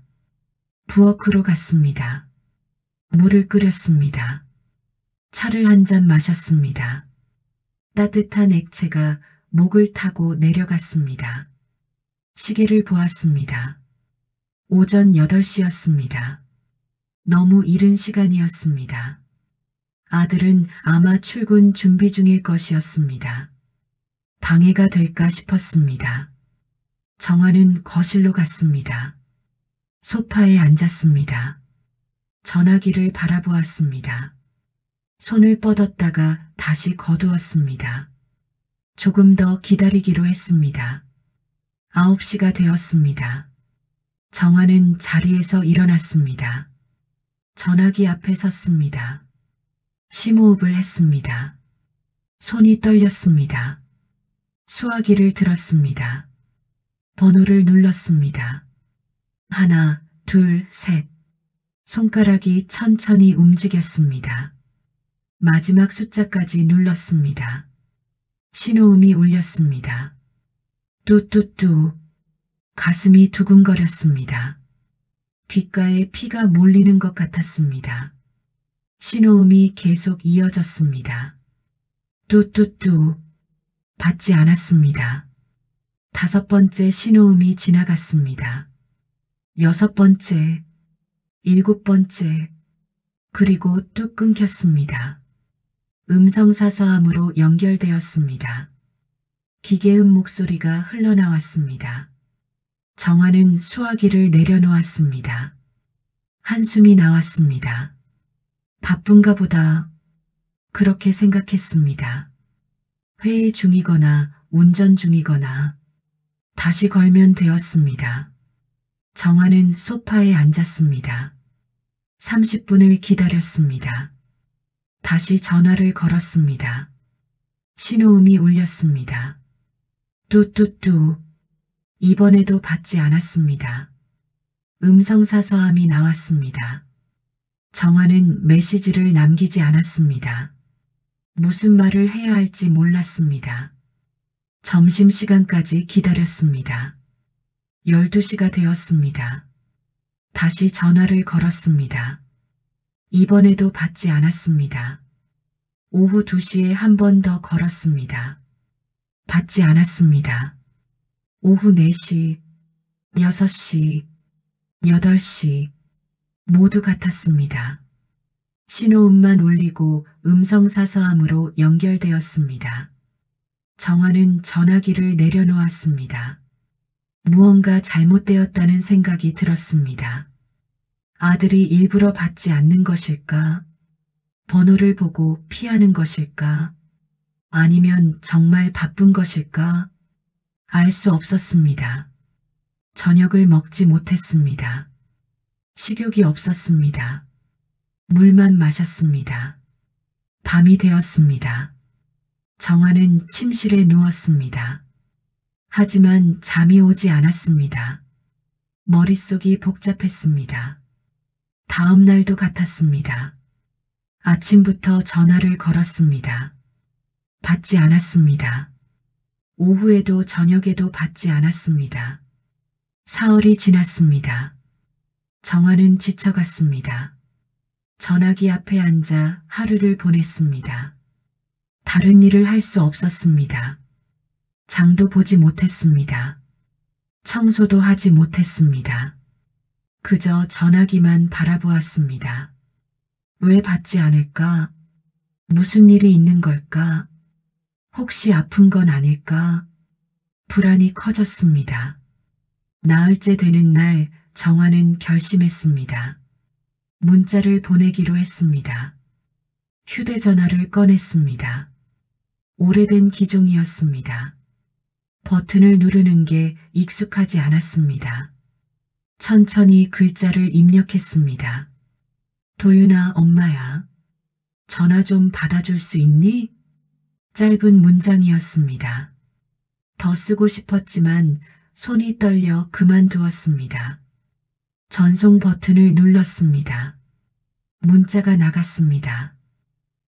부엌으로 갔습니다. 물을 끓였습니다. 차를 한 잔 마셨습니다. 따뜻한 액체가 목을 타고 내려갔습니다. 시계를 보았습니다. 오전 8시였습니다. 너무 이른 시간이었습니다. 아들은 아마 출근 준비 중일 것이었습니다. 방해가 될까 싶었습니다. 정화는 거실로 갔습니다. 소파에 앉았습니다. 전화기를 바라보았습니다. 손을 뻗었다가 다시 거두었습니다. 조금 더 기다리기로 했습니다. 9시가 되었습니다. 정화는 자리에서 일어났습니다. 전화기 앞에 섰습니다. 심호흡을 했습니다. 손이 떨렸습니다. 수화기를 들었습니다. 번호를 눌렀습니다. 하나, 둘, 셋. 손가락이 천천히 움직였습니다. 마지막 숫자까지 눌렀습니다. 신호음이 울렸습니다. 뚜뚜뚜. 가슴이 두근거렸습니다. 귓가에 피가 몰리는 것 같았습니다. 신호음이 계속 이어졌습니다. 뚜뚜뚜. 받지 않았습니다. 5번째 신호음이 지나갔습니다. 6번째, 7번째, 그리고 뚝 끊겼습니다. 음성사서함으로 연결되었습니다. 기계음 목소리가 흘러나왔습니다. 정화는 수화기를 내려놓았습니다. 한숨이 나왔습니다. 바쁜가 보다. 그렇게 생각했습니다. 회의 중이거나 운전 중이거나 다시 걸면 되었습니다. 정화는 소파에 앉았습니다. 30분을 기다렸습니다. 다시 전화를 걸었습니다. 신호음이 울렸습니다. 뚜뚜뚜. 이번에도 받지 않았습니다. 음성사서함이 나왔습니다. 정화는 메시지를 남기지 않았습니다. 무슨 말을 해야 할지 몰랐습니다. 점심시간까지 기다렸습니다. 12시가 되었습니다. 다시 전화를 걸었습니다. 이번에도 받지 않았습니다. 오후 2시에 한 번 더 걸었습니다. 받지 않았습니다. 오후 4시, 6시, 8시 모두 같았습니다. 신호음만 울리고 음성사서함으로 연결되었습니다. 정화는 전화기를 내려놓았습니다. 무언가 잘못되었다는 생각이 들었습니다. 아들이 일부러 받지 않는 것일까? 번호를 보고 피하는 것일까? 아니면 정말 바쁜 것일까? 알 수 없었습니다. 저녁을 먹지 못했습니다. 식욕이 없었습니다. 물만 마셨습니다. 밤이 되었습니다. 정화는 침실에 누웠습니다. 하지만 잠이 오지 않았습니다. 머릿속이 복잡했습니다. 다음 날도 같았습니다. 아침부터 전화를 걸었습니다. 받지 않았습니다. 오후에도 저녁에도 받지 않았습니다. 사흘이 지났습니다. 정화는 지쳐갔습니다. 전화기 앞에 앉아 하루를 보냈습니다. 다른 일을 할 수 없었습니다. 장도 보지 못했습니다. 청소도 하지 못했습니다. 그저 전화기만 바라보았습니다. 왜 받지 않을까? 무슨 일이 있는 걸까? 혹시 아픈 건 아닐까? 불안이 커졌습니다. 나흘째 되는 날 정화는 결심했습니다. 문자를 보내기로 했습니다. 휴대전화를 꺼냈습니다. 오래된 기종이었습니다. 버튼을 누르는 게 익숙하지 않았습니다. 천천히 글자를 입력했습니다. 도윤아, 엄마야. 전화 좀 받아줄 수 있니? 짧은 문장이었습니다. 더 쓰고 싶었지만 손이 떨려 그만두었습니다. 전송 버튼을 눌렀습니다. 문자가 나갔습니다.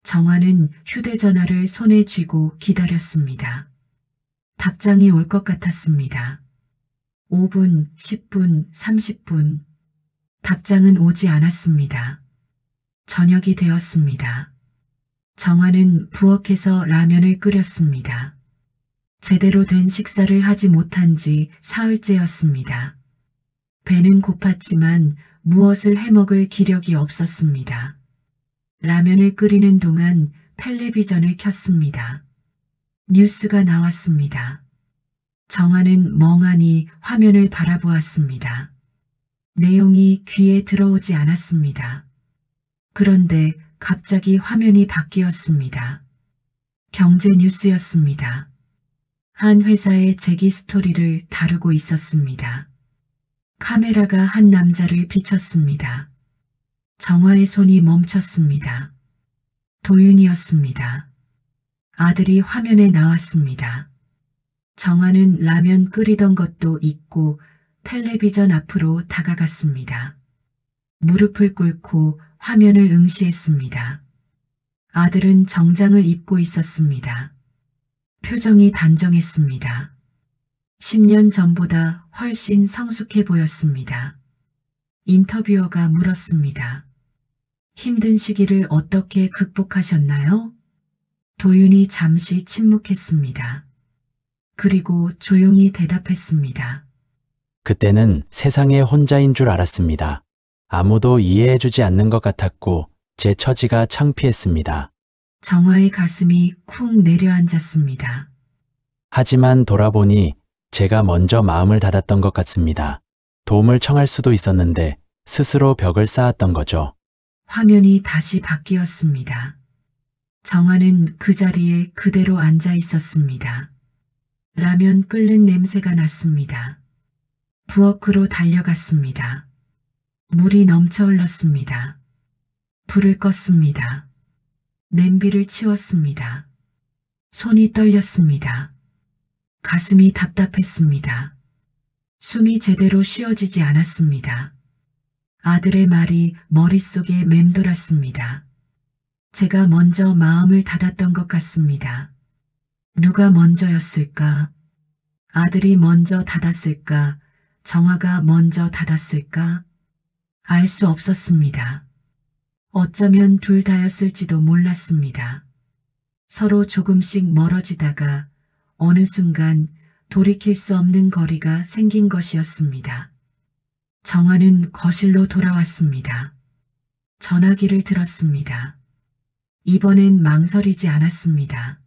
정화는 휴대전화를 손에 쥐고 기다렸습니다. 답장이 올 것 같았습니다. 5분, 10분, 30분. 답장은 오지 않았습니다. 저녁이 되었습니다. 정화는 부엌에서 라면을 끓였습니다. 제대로 된 식사를 하지 못한 지 사흘째였습니다. 배는 고팠지만 무엇을 해먹을 기력이 없었습니다. 라면을 끓이는 동안 텔레비전을 켰습니다. 뉴스가 나왔습니다. 정화는 멍하니 화면을 바라보았습니다. 내용이 귀에 들어오지 않았습니다. 그런데 갑자기 화면이 바뀌었습니다. 경제 뉴스였습니다. 한 회사의 재기 스토리를 다루고 있었습니다. 카메라가 한 남자를 비췄습니다. 정화의 손이 멈췄습니다. 도윤이었습니다. 아들이 화면에 나왔습니다. 정화는 라면 끓이던 것도 잊고 텔레비전 앞으로 다가갔습니다. 무릎을 꿇고 화면을 응시했습니다. 아들은 정장을 입고 있었습니다. 표정이 단정했습니다. 10년 전보다 훨씬 성숙해 보였습니다. 인터뷰어가 물었습니다. 힘든 시기를 어떻게 극복하셨나요? 도윤이 잠시 침묵했습니다. 그리고 조용히 대답했습니다. 그때는 세상에 혼자인 줄 알았습니다. 아무도 이해해주지 않는 것 같았고 제 처지가 창피했습니다. 정화의 가슴이 쿵 내려앉았습니다. 하지만 돌아보니 제가 먼저 마음을 닫았던 것 같습니다. 도움을 청할 수도 있었는데 스스로 벽을 쌓았던 거죠. 화면이 다시 바뀌었습니다. 정화는 그 자리에 그대로 앉아 있었습니다. 라면 끓는 냄새가 났습니다. 부엌으로 달려갔습니다. 물이 넘쳐 흘렀습니다. 불을 껐습니다. 냄비를 치웠습니다. 손이 떨렸습니다. 가슴이 답답했습니다. 숨이 제대로 쉬어지지 않았습니다. 아들의 말이 머릿속에 맴돌았습니다. 제가 먼저 마음을 닫았던 것 같습니다. 누가 먼저였을까? 아들이 먼저 닫았을까? 정화가 먼저 닫았을까? 알 수 없었습니다. 어쩌면 둘 다였을지도 몰랐습니다. 서로 조금씩 멀어지다가 어느 순간 돌이킬 수 없는 거리가 생긴 것이었습니다. 정화는 거실로 돌아왔습니다. 전화기를 들었습니다. 이번엔 망설이지 않았습니다.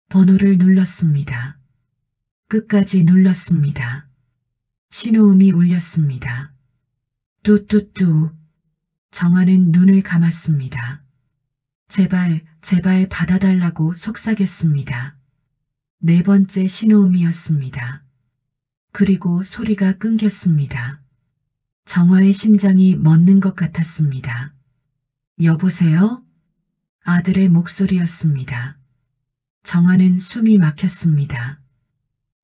번호를 눌렀습니다. 끝까지 눌렀습니다. 신호음이 울렸습니다. 뚜뚜뚜. 정화는 눈을 감았습니다. 제발, 제발 받아달라고 속삭였습니다. 네 번째 신호음이었습니다. 그리고 소리가 끊겼습니다. 정화의 심장이 멎는 것 같았습니다. 여보세요? 아들의 목소리였습니다. 정화는 숨이 막혔습니다.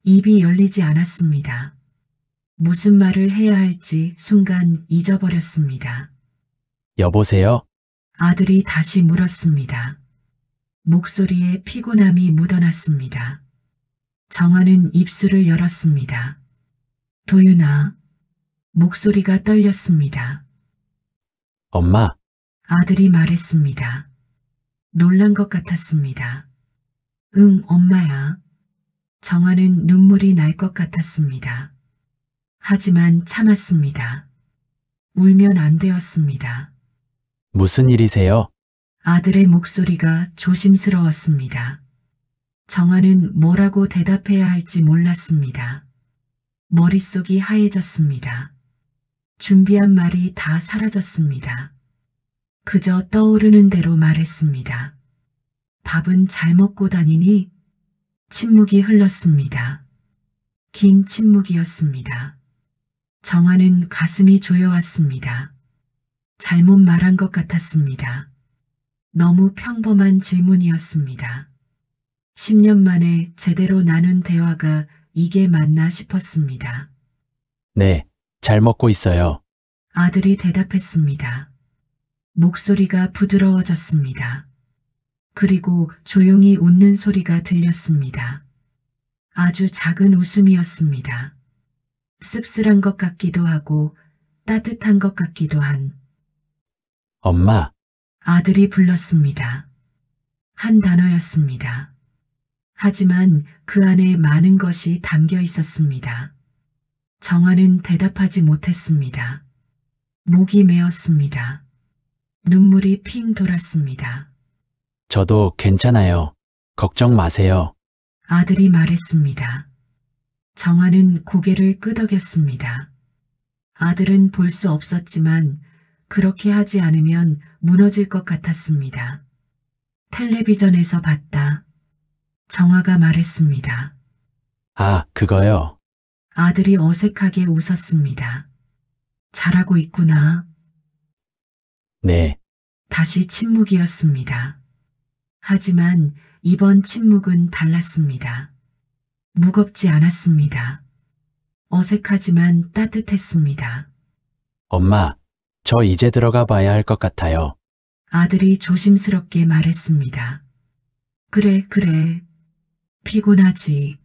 입이 열리지 않았습니다. 무슨 말을 해야 할지 순간 잊어버렸습니다. 여보세요? 아들이 다시 물었습니다. 목소리에 피곤함이 묻어났습니다. 정화는 입술을 열었습니다. 도윤아. 목소리가 떨렸습니다. 엄마, 아들이 말했습니다. 놀란 것 같았습니다. 응, 엄마야. 정화는 눈물이 날 것 같았습니다. 하지만 참았습니다. 울면 안 되었습니다. 무슨 일이세요? 아들의 목소리가 조심스러웠습니다. 정화는 뭐라고 대답해야 할지 몰랐습니다. 머릿속이 하얘졌습니다. 준비한 말이 다 사라졌습니다. 그저 떠오르는 대로 말했습니다. 밥은 잘 먹고 다니니? 침묵이 흘렀습니다. 긴 침묵이었습니다. 정화는 가슴이 조여왔습니다. 잘못 말한 것 같았습니다. 너무 평범한 질문이었습니다. 10년 만에 제대로 나눈 대화가 이게 맞나 싶었습니다. 네, 잘 먹고 있어요. 아들이 대답했습니다. 목소리가 부드러워졌습니다. 그리고 조용히 웃는 소리가 들렸습니다. 아주 작은 웃음이었습니다. 씁쓸한 것 같기도 하고 따뜻한 것 같기도 한. 엄마, 아들이 불렀습니다. 한 단어였습니다. 하지만 그 안에 많은 것이 담겨 있었습니다. 정화는 대답하지 못했습니다. 목이 메었습니다. 눈물이 핑 돌았습니다. 저도 괜찮아요. 걱정 마세요. 아들이 말했습니다. 정화는 고개를 끄덕였습니다. 아들은 볼 수 없었지만 그렇게 하지 않으면 무너질 것 같았습니다. 텔레비전에서 봤다. 정화가 말했습니다. 아, 그거요. 아들이 어색하게 웃었습니다. 잘하고 있구나. 네, 다시 침묵이었습니다. 하지만 이번 침묵은 달랐습니다. 무겁지 않았습니다. 어색하지만 따뜻했습니다. 엄마, 저 이제 들어가 봐야 할 것 같아요. 아들이 조심스럽게 말했습니다. 그래, 그래. 피곤하지.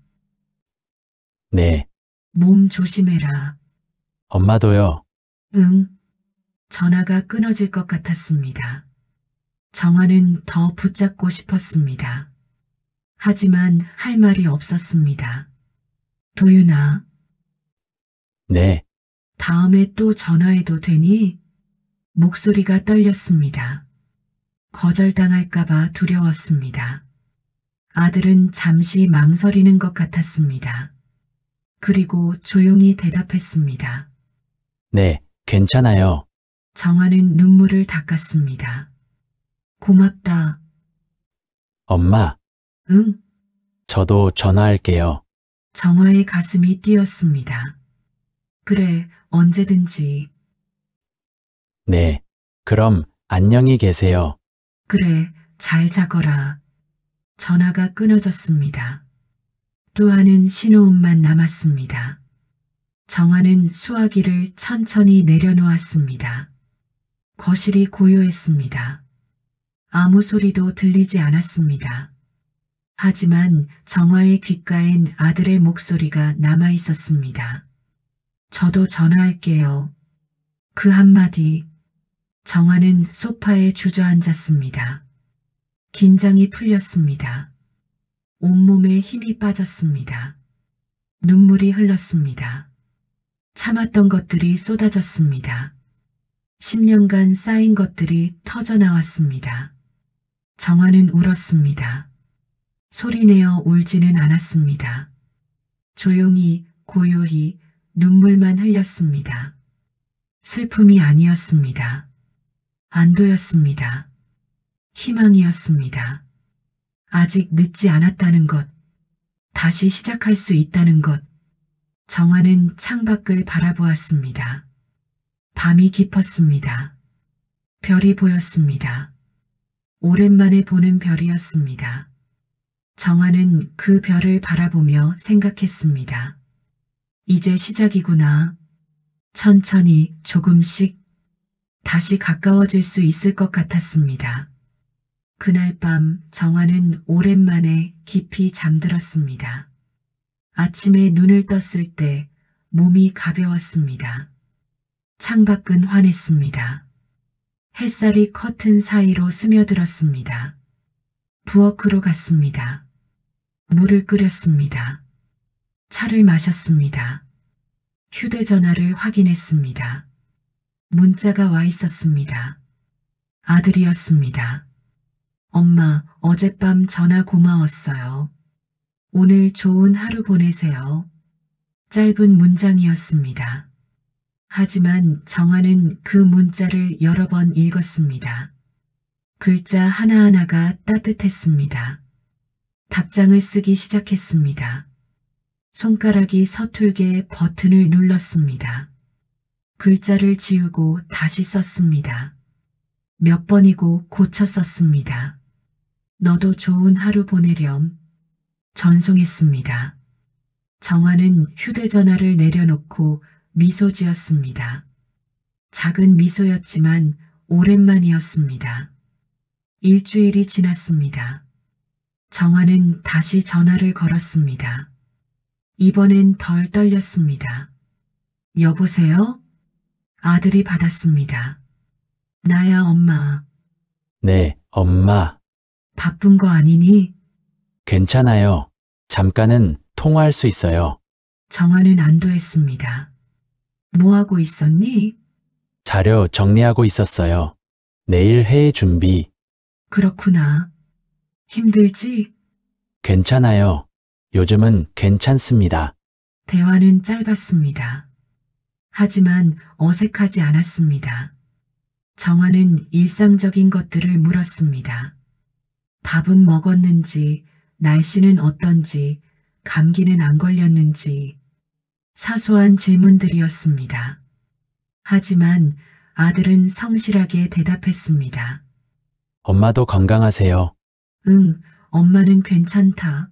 네, 몸 조심해라. 엄마도요. 응. 전화가 끊어질 것 같았습니다. 정화는 더 붙잡고 싶었습니다. 하지만 할 말이 없었습니다. 도윤아, 네, 다음에 또 전화해도 되니? 목소리가 떨렸습니다. 거절당할까봐 두려웠습니다. 아들은 잠시 망설이는 것 같았습니다. 그리고 조용히 대답했습니다. 네, 괜찮아요. 정화는 눈물을 닦았습니다. 고맙다. 엄마, 응? 저도 전화할게요. 정화의 가슴이 뛰었습니다. 그래, 언제든지. 네, 그럼 안녕히 계세요. 그래, 잘 자거라. 전화가 끊어졌습니다. 뚜아는 신호음만 남았습니다. 정화는 수화기를 천천히 내려놓았습니다. 거실이 고요했습니다. 아무 소리도 들리지 않았습니다. 하지만 정화의 귓가엔 아들의 목소리가 남아 있었습니다. 저도 전화할게요. 그 한마디. 정화는 소파에 주저앉았습니다. 긴장이 풀렸습니다. 온몸에 힘이 빠졌습니다. 눈물이 흘렀습니다. 참았던 것들이 쏟아졌습니다. 10년간 쌓인 것들이 터져나왔습니다. 정화는 울었습니다. 소리내어 울지는 않았습니다. 조용히 고요히 눈물만 흘렸습니다. 슬픔이 아니었습니다. 안도였습니다. 희망이었습니다. 아직 늦지 않았다는 것, 다시 시작할 수 있다는 것. 정화는 창밖을 바라보았습니다. 밤이 깊었습니다. 별이 보였습니다. 오랜만에 보는 별이었습니다. 정화는 그 별을 바라보며 생각했습니다. 이제 시작이구나. 천천히 조금씩 다시 가까워질 수 있을 것 같았습니다. 그날 밤 정화는 오랜만에 깊이 잠들었습니다. 아침에 눈을 떴을 때 몸이 가벼웠습니다. 창밖은 환했습니다. 햇살이 커튼 사이로 스며들었습니다. 부엌으로 갔습니다. 물을 끓였습니다. 차를 마셨습니다. 휴대전화를 확인했습니다. 문자가 와 있었습니다. 아들이었습니다. 엄마, 어젯밤 전화 고마웠어요. 오늘 좋은 하루 보내세요. 짧은 문장이었습니다. 하지만 정화는 그 문자를 여러 번 읽었습니다. 글자 하나하나가 따뜻했습니다. 답장을 쓰기 시작했습니다. 손가락이 서툴게 버튼을 눌렀습니다. 글자를 지우고 다시 썼습니다. 몇 번이고 고쳐 썼습니다. 너도 좋은 하루 보내렴. 전송했습니다. 정화는 휴대전화를 내려놓고 미소 지었습니다. 작은 미소였지만 오랜만이었습니다. 일주일이 지났습니다. 정화는 다시 전화를 걸었습니다. 이번엔 덜 떨렸습니다. 여보세요? 아들이 받았습니다. 나야, 엄마. 네, 엄마. 바쁜 거 아니니? 괜찮아요. 잠깐은 통화할 수 있어요. 정화는 안도했습니다. 뭐 하고 있었니? 자료 정리하고 있었어요. 내일 회의 준비. 그렇구나. 힘들지? 괜찮아요. 요즘은 괜찮습니다. 대화는 짧았습니다. 하지만 어색하지 않았습니다. 정화는 일상적인 것들을 물었습니다. 밥은 먹었는지, 날씨는 어떤지, 감기는 안 걸렸는지, 사소한 질문들이었습니다. 하지만 아들은 성실하게 대답했습니다. 엄마도 건강하세요. 응, 엄마는 괜찮다.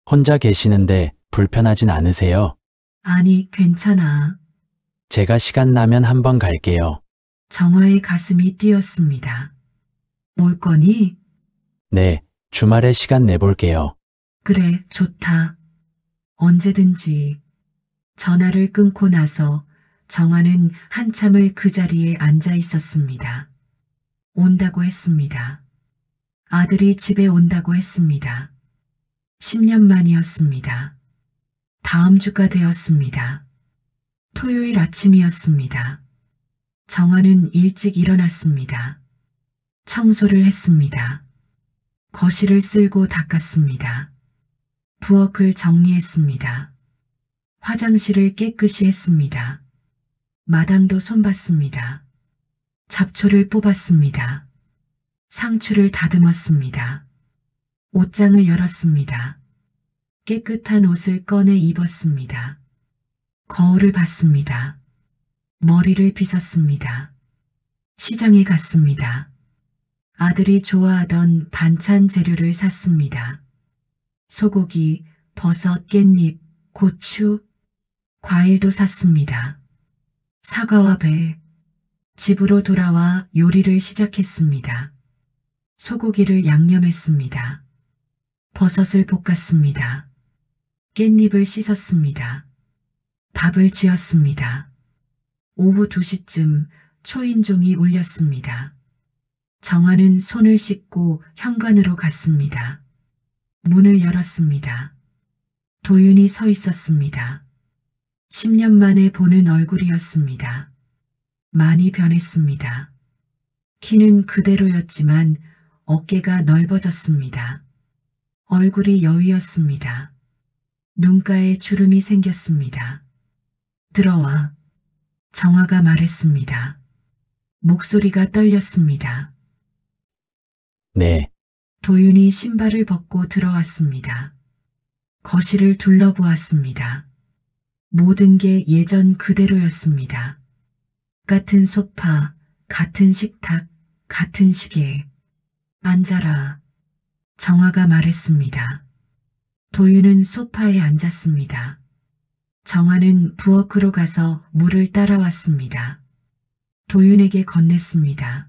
혼자 계시는데 불편하진 않으세요? 아니, 괜찮아. 제가 시간 나면 한번 갈게요. 정화의 가슴이 뛰었습니다. 올 거니? 네, 주말에 시간 내볼게요. 그래, 좋다. 언제든지. 전화를 끊고 나서 정화는 한참을 그 자리에 앉아 있었습니다. 온다고 했습니다. 아들이 집에 온다고 했습니다. 10년 만이었습니다. 다음 주가 되었습니다. 토요일 아침이었습니다. 정화는 일찍 일어났습니다. 청소를 했습니다. 거실을 쓸고 닦았습니다. 부엌을 정리했습니다. 화장실을 깨끗이 했습니다. 마당도 손봤습니다. 잡초를 뽑았습니다. 상추를 다듬었습니다. 옷장을 열었습니다. 깨끗한 옷을 꺼내 입었습니다. 거울을 봤습니다. 머리를 빗었습니다. 시장에 갔습니다. 아들이 좋아하던 반찬 재료를 샀습니다. 소고기, 버섯, 깻잎, 고추, 과일도 샀습니다. 사과와 배. 집으로 돌아와 요리를 시작했습니다. 소고기를 양념했습니다. 버섯을 볶았습니다. 깻잎을 씻었습니다. 밥을 지었습니다. 오후 2시쯤 초인종이 울렸습니다. 정화는 손을 씻고 현관으로 갔습니다. 문을 열었습니다. 도윤이 서 있었습니다. 10년 만에 보는 얼굴이었습니다. 많이 변했습니다. 키는 그대로였지만 어깨가 넓어졌습니다. 얼굴이 여위었습니다. 눈가에 주름이 생겼습니다. 들어와. 정화가 말했습니다. 목소리가 떨렸습니다. 네, 도윤이 신발을 벗고 들어왔습니다. 거실을 둘러보았습니다. 모든 게 예전 그대로였습니다. 같은 소파, 같은 식탁, 같은 시계. 앉아라. 정화가 말했습니다. 도윤은 소파에 앉았습니다. 정화는 부엌으로 가서 물을 따라왔습니다. 도윤에게 건넸습니다.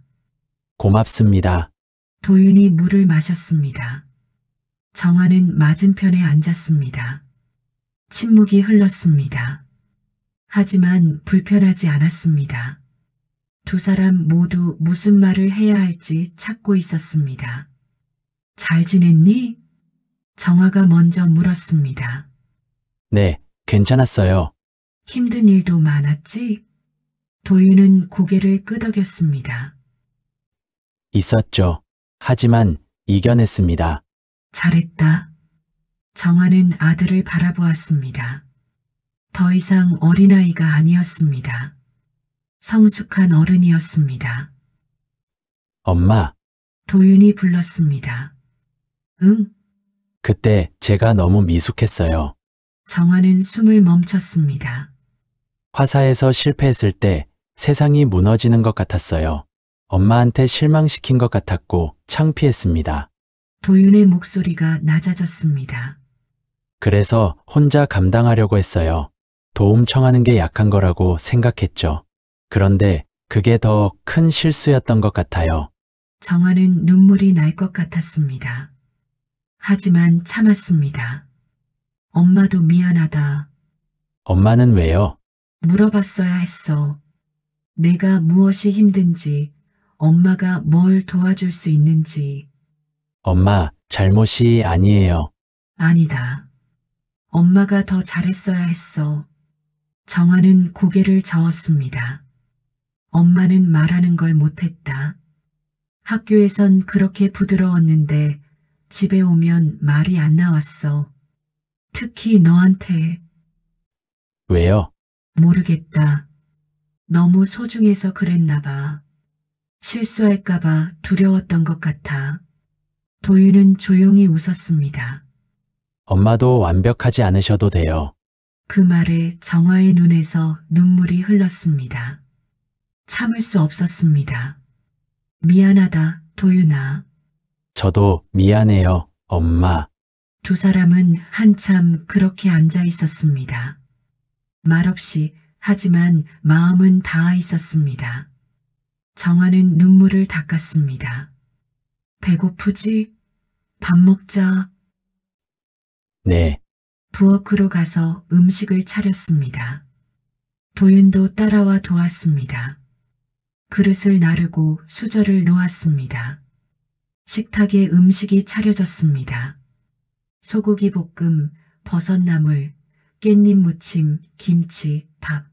고맙습니다. 도윤이 물을 마셨습니다. 정화는 맞은편에 앉았습니다. 침묵이 흘렀습니다. 하지만 불편하지 않았습니다. 두 사람 모두 무슨 말을 해야 할지 찾고 있었습니다. 잘 지냈니? 정화가 먼저 물었습니다. 네, 괜찮았어요. 힘든 일도 많았지? 도윤은 고개를 끄덕였습니다. 있었죠. 하지만 이겨냈습니다. 잘했다. 정화는 아들을 바라보았습니다. 더 이상 어린아이가 아니었습니다. 성숙한 어른이었습니다. 엄마, 도윤이 불렀습니다. 응? 그때 제가 너무 미숙했어요. 정화는 숨을 멈췄습니다. 화사에서 실패했을 때 세상이 무너지는 것 같았어요. 엄마한테 실망시킨 것 같았고 창피했습니다. 도윤의 목소리가 낮아졌습니다. 그래서 혼자 감당하려고 했어요. 도움 청하는 게 약한 거라고 생각했죠. 그런데 그게 더 큰 실수였던 것 같아요. 정화는 눈물이 날 것 같았습니다. 하지만 참았습니다. 엄마도 미안하다. 엄마는 왜요? 물어봤어야 했어. 내가 무엇이 힘든지, 엄마가 뭘 도와줄 수 있는지. 엄마, 잘못이 아니에요. 아니다. 엄마가 더 잘했어야 했어. 정화는 고개를 저었습니다. 엄마는 말하는 걸 못했다. 학교에선 그렇게 부드러웠는데 집에 오면 말이 안 나왔어. 특히 너한테. 왜요? 모르겠다. 너무 소중해서 그랬나 봐. 실수할까봐 두려웠던 것 같아. 도윤은 조용히 웃었습니다. 엄마도 완벽하지 않으셔도 돼요. 그 말에 정화의 눈에서 눈물이 흘렀습니다. 참을 수 없었습니다. 미안하다, 도윤아. 저도 미안해요, 엄마. 두 사람은 한참 그렇게 앉아 있었습니다. 말없이, 하지만 마음은 닿아 있었습니다. 정화는 눈물을 닦았습니다. 배고프지? 밥 먹자. 네, 부엌으로 가서 음식을 차렸습니다. 도윤도 따라와 도왔습니다. 그릇을 나르고 수저를 놓았습니다. 식탁에 음식이 차려졌습니다. 소고기 볶음, 버섯나물, 깻잎 무침, 김치, 밥.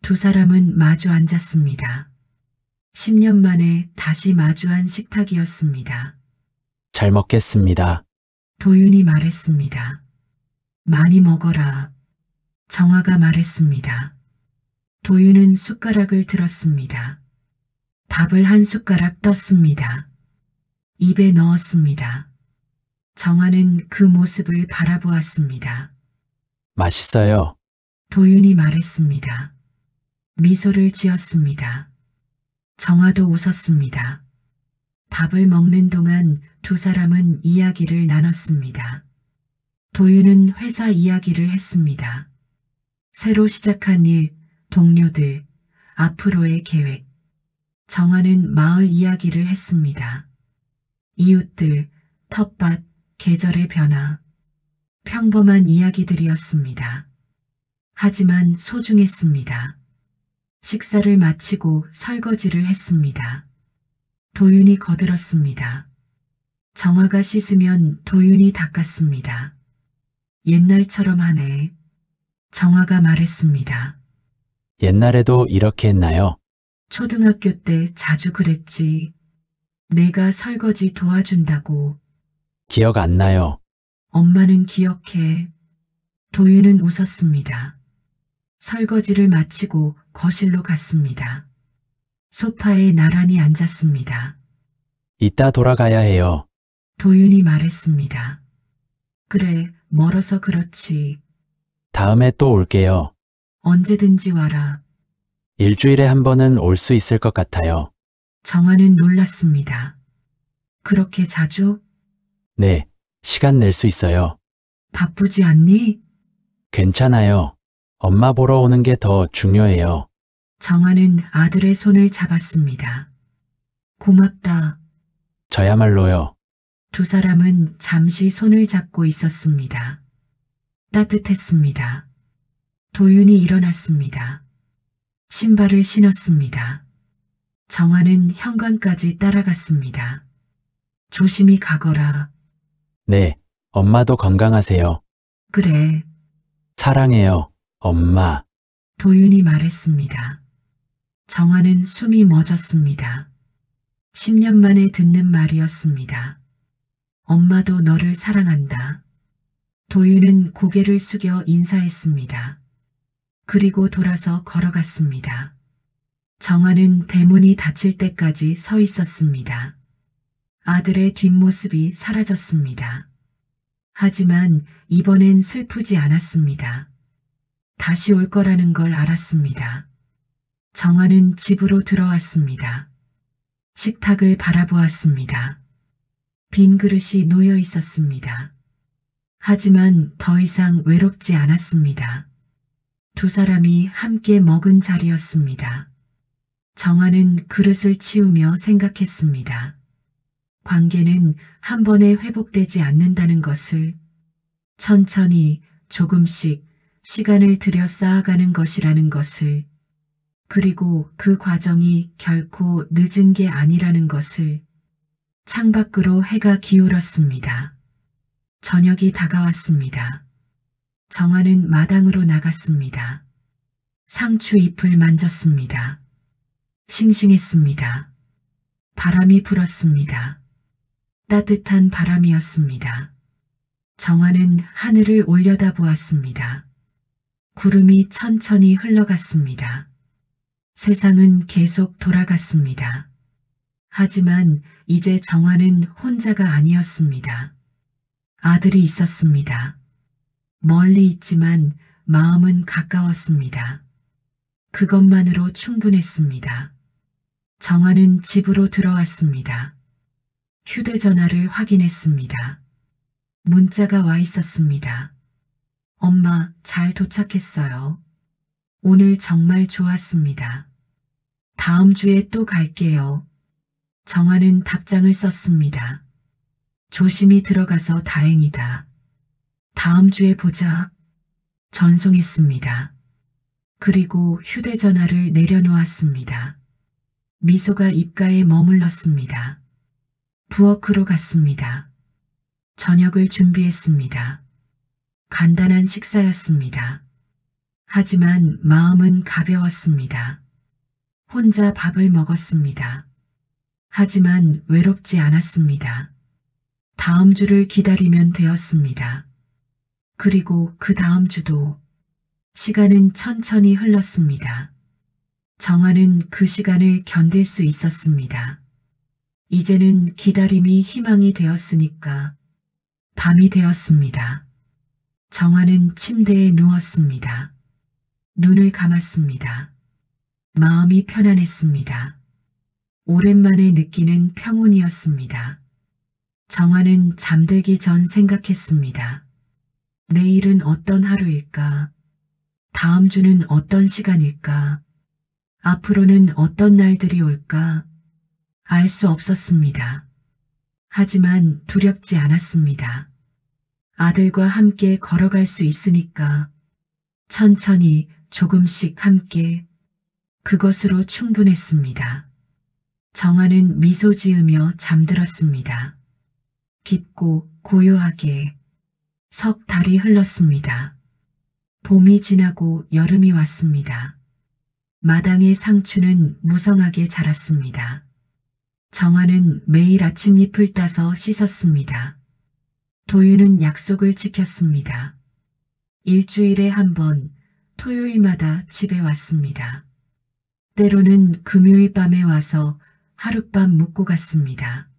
두 사람은 마주 앉았습니다. 10년 만에 다시 마주한 식탁이었습니다. 잘 먹겠습니다. 도윤이 말했습니다. 많이 먹어라. 정화가 말했습니다. 도윤은 숟가락을 들었습니다. 밥을 한 숟가락 떴습니다. 입에 넣었습니다. 정화는 그 모습을 바라보았습니다. 맛있어요. 도윤이 말했습니다. 미소를 지었습니다. 정화도 웃었습니다. 밥을 먹는 동안 두 사람은 이야기를 나눴습니다. 도윤은 회사 이야기를 했습니다. 새로 시작한 일, 동료들, 앞으로의 계획. 정화는 마을 이야기를 했습니다. 이웃들, 텃밭, 계절의 변화. 평범한 이야기들이었습니다. 하지만 소중했습니다. 식사를 마치고 설거지를 했습니다. 도윤이 거들었습니다. 정화가 씻으면 도윤이 닦았습니다. 옛날처럼 하네. 정화가 말했습니다. 옛날에도 이렇게 했나요? 초등학교 때 자주 그랬지. 내가 설거지 도와준다고. 기억 안 나요. 엄마는 기억해. 도윤은 웃었습니다. 설거지를 마치고 거실로 갔습니다. 소파에 나란히 앉았습니다. 이따 돌아가야 해요. 도윤이 말했습니다. 그래, 멀어서 그렇지. 다음에 또 올게요. 언제든지 와라. 일주일에 한 번은 올 수 있을 것 같아요. 정화는 놀랐습니다. 그렇게 자주? 네, 시간 낼 수 있어요. 바쁘지 않니? 괜찮아요. 엄마 보러 오는 게 더 중요해요. 정화는 아들의 손을 잡았습니다. 고맙다. 저야말로요. 두 사람은 잠시 손을 잡고 있었습니다. 따뜻했습니다. 도윤이 일어났습니다. 신발을 신었습니다. 정화는 현관까지 따라갔습니다. 조심히 가거라. 네, 엄마도 건강하세요. 그래. 사랑해요, 엄마. 도윤이 말했습니다. 정화는 숨이 멎었습니다. 10년 만에 듣는 말이었습니다. 엄마도 너를 사랑한다. 도윤은 고개를 숙여 인사했습니다. 그리고 돌아서 걸어갔습니다. 정화는 대문이 닫힐 때까지 서 있었습니다. 아들의 뒷모습이 사라졌습니다. 하지만 이번엔 슬프지 않았습니다. 다시 올 거라는 걸 알았습니다. 정화는 집으로 들어왔습니다. 식탁을 바라보았습니다. 빈 그릇이 놓여 있었습니다. 하지만 더 이상 외롭지 않았습니다. 두 사람이 함께 먹은 자리였습니다. 정화는 그릇을 치우며 생각했습니다. 관계는 한 번에 회복되지 않는다는 것을, 천천히 조금씩 시간을 들여 쌓아가는 것이라는 것을, 그리고 그 과정이 결코 늦은 게 아니라는 것을, 창밖으로 해가 기울었습니다. 저녁이 다가왔습니다. 정화는 마당으로 나갔습니다. 상추 잎을 만졌습니다. 싱싱했습니다. 바람이 불었습니다. 따뜻한 바람이었습니다. 정화는 하늘을 올려다보았습니다. 구름이 천천히 흘러갔습니다. 세상은 계속 돌아갔습니다. 하지만 이제 정화는 혼자가 아니었습니다. 아들이 있었습니다. 멀리 있지만 마음은 가까웠습니다. 그것만으로 충분했습니다. 정화는 집으로 들어왔습니다. 휴대전화를 확인했습니다. 문자가 와 있었습니다. 엄마, 잘 도착했어요. 오늘 정말 좋았습니다. 다음 주에 또 갈게요. 정화는 답장을 썼습니다. 조심히 들어가서 다행이다. 다음 주에 보자. 전송했습니다. 그리고 휴대전화를 내려놓았습니다. 미소가 입가에 머물렀습니다. 부엌으로 갔습니다. 저녁을 준비했습니다. 간단한 식사였습니다. 하지만 마음은 가벼웠습니다. 혼자 밥을 먹었습니다. 하지만 외롭지 않았습니다. 다음 주를 기다리면 되었습니다. 그리고 그 다음 주도 시간은 천천히 흘렀습니다. 정화는 그 시간을 견딜 수 있었습니다. 이제는 기다림이 희망이 되었으니까 밤이 되었습니다. 정화는 침대에 누웠습니다. 눈을 감았습니다. 마음이 편안했습니다. 오랜만에 느끼는 평온이었습니다. 정화는 잠들기 전 생각했습니다. 내일은 어떤 하루일까? 다음 주는 어떤 시간일까? 앞으로는 어떤 날들이 올까? 알 수 없었습니다. 하지만 두렵지 않았습니다. 아들과 함께 걸어갈 수 있으니까 천천히 조금씩 함께 그것으로 충분했습니다. 정화는 미소 지으며 잠들었습니다. 깊고 고요하게 석 달이 흘렀습니다. 봄이 지나고 여름이 왔습니다. 마당의 상추는 무성하게 자랐습니다. 정화는 매일 아침 잎을 따서 씻었습니다. 도윤은 약속을 지켰습니다. 일주일에 한 번 토요일마다 집에 왔습니다. 때로는 금요일 밤에 와서 하룻밤 묵고 갔습니다.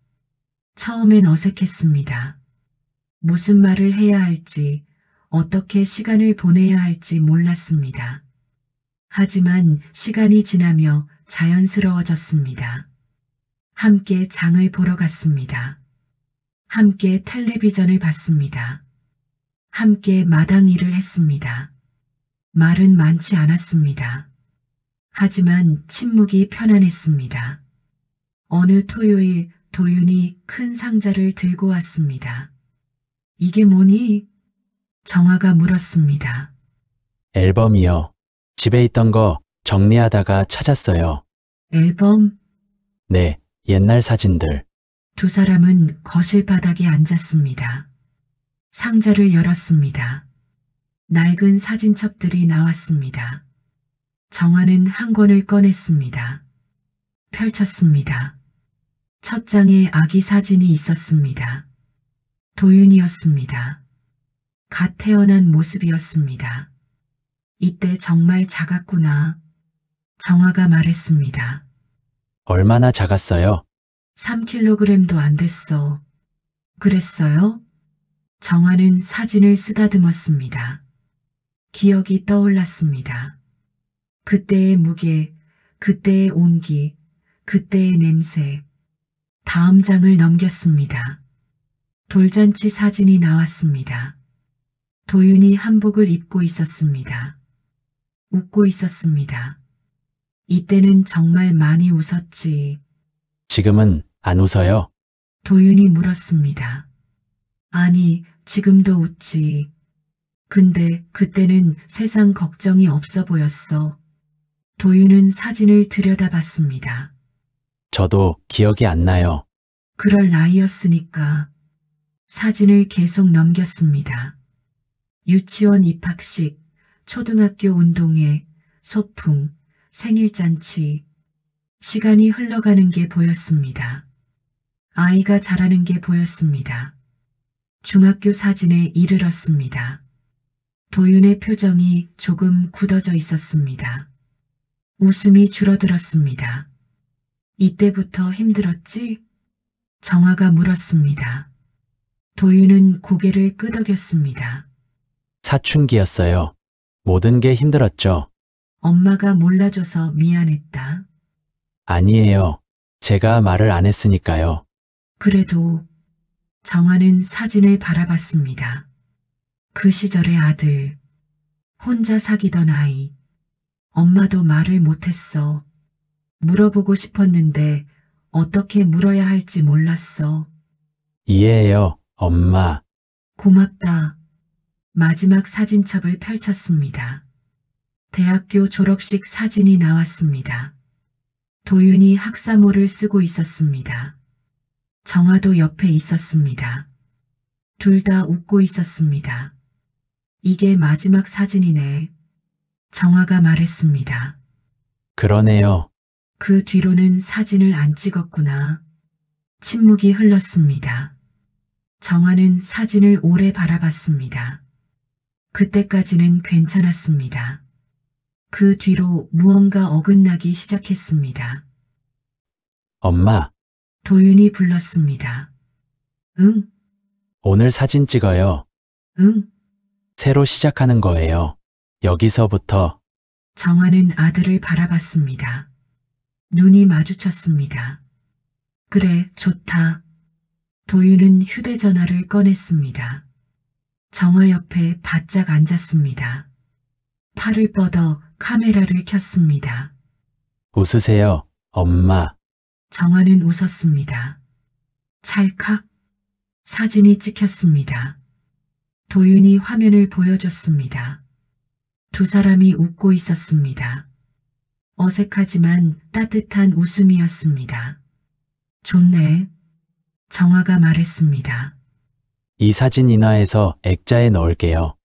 처음엔 어색했습니다. 무슨 말을 해야 할지, 어떻게 시간을 보내야 할지 몰랐습니다. 하지만 시간이 지나며 자연스러워졌습니다. 함께 장을 보러 갔습니다. 함께 텔레비전을 봤습니다. 함께 마당 일을 했습니다. 말은 많지 않았습니다. 하지만 침묵이 편안했습니다. 어느 토요일 도윤이 큰 상자를 들고 왔습니다. 이게 뭐니? 정화가 물었습니다. 앨범이요. 집에 있던 거 정리하다가 찾았어요. 앨범? 네, 옛날 사진들. 두 사람은 거실 바닥에 앉았습니다. 상자를 열었습니다. 낡은 사진첩들이 나왔습니다. 정화는 한 권을 꺼냈습니다. 펼쳤습니다. 첫 장에 아기 사진이 있었습니다. 도윤이었습니다. 갓 태어난 모습이었습니다. 이때 정말 작았구나. 정화가 말했습니다. 얼마나 작았어요? 3kg도 안 됐어. 그랬어요? 정화는 사진을 쓰다듬었습니다. 기억이 떠올랐습니다. 그때의 무게, 그때의 온기, 그때의 냄새. 다음 장을 넘겼습니다. 돌잔치 사진이 나왔습니다. 도윤이 한복을 입고 있었습니다. 웃고 있었습니다. 이때는 정말 많이 웃었지. 지금은 안 웃어요? 도윤이 물었습니다. 아니, 지금도 웃지. 근데 그때는 세상 걱정이 없어 보였어. 도윤은 사진을 들여다봤습니다. 저도 기억이 안 나요. 그럴 나이였으니까 사진을 계속 넘겼습니다. 유치원 입학식, 초등학교 운동회, 소풍, 생일잔치. 시간이 흘러가는 게 보였습니다. 아이가 자라는 게 보였습니다. 중학교 사진에 이르렀습니다. 도윤의 표정이 조금 굳어져 있었습니다. 웃음이 줄어들었습니다. 이때부터 힘들었지? 정화가 물었습니다. 도윤은 고개를 끄덕였습니다. 사춘기였어요. 모든 게 힘들었죠. 엄마가 몰라줘서 미안했다. 아니에요. 제가 말을 안 했으니까요. 그래도 정화는 사진을 바라봤습니다. 그 시절의 아들, 혼자 사귀던 아이. 엄마도 말을 못했어. 물어보고 싶었는데 어떻게 물어야 할지 몰랐어. 이해해요, 엄마. 고맙다. 마지막 사진첩을 펼쳤습니다. 대학교 졸업식 사진이 나왔습니다. 도윤이 학사모를 쓰고 있었습니다. 정화도 옆에 있었습니다. 둘 다 웃고 있었습니다. 이게 마지막 사진이네. 정화가 말했습니다. 그러네요. 그 뒤로는 사진을 안 찍었구나. 침묵이 흘렀습니다. 정화는 사진을 오래 바라봤습니다. 그때까지는 괜찮았습니다. 그 뒤로 무언가 어긋나기 시작했습니다. 엄마, 도윤이 불렀습니다. 응, 오늘 사진 찍어요. 응. 새로 시작하는 거예요. 여기서부터. 정화는 아들을 바라봤습니다. 눈이 마주쳤습니다. 그래, 좋다. 도윤은 휴대전화를 꺼냈습니다. 정화 옆에 바짝 앉았습니다. 팔을 뻗어 카메라를 켰습니다. 웃으세요, 엄마. 정화는 웃었습니다. 찰칵 사진이 찍혔습니다. 도윤이 화면을 보여줬습니다. 두 사람이 웃고 있었습니다. 어색하지만 따뜻한 웃음이었습니다. 좋네. 정화가 말했습니다. 이 사진 인화해서 액자에 넣을게요.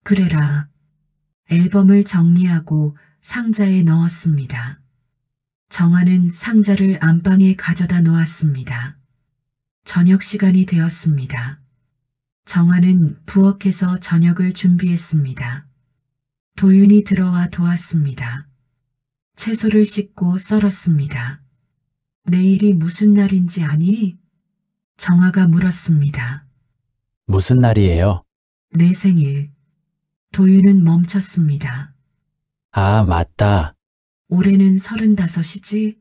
그래라. 앨범을 정리하고 상자에 넣었습니다. 정화는 상자를 안방에 가져다 놓았습니다. 저녁 시간이 되었습니다. 정화는 부엌에서 저녁을 준비했습니다. 도윤이 들어와 도왔습니다. 채소를 씻고 썰었습니다. 내일이 무슨 날인지 아니? 정화가 물었습니다. 무슨 날이에요? 내 생일. 도윤은 멈췄습니다. 아, 맞다. 올해는 35이지?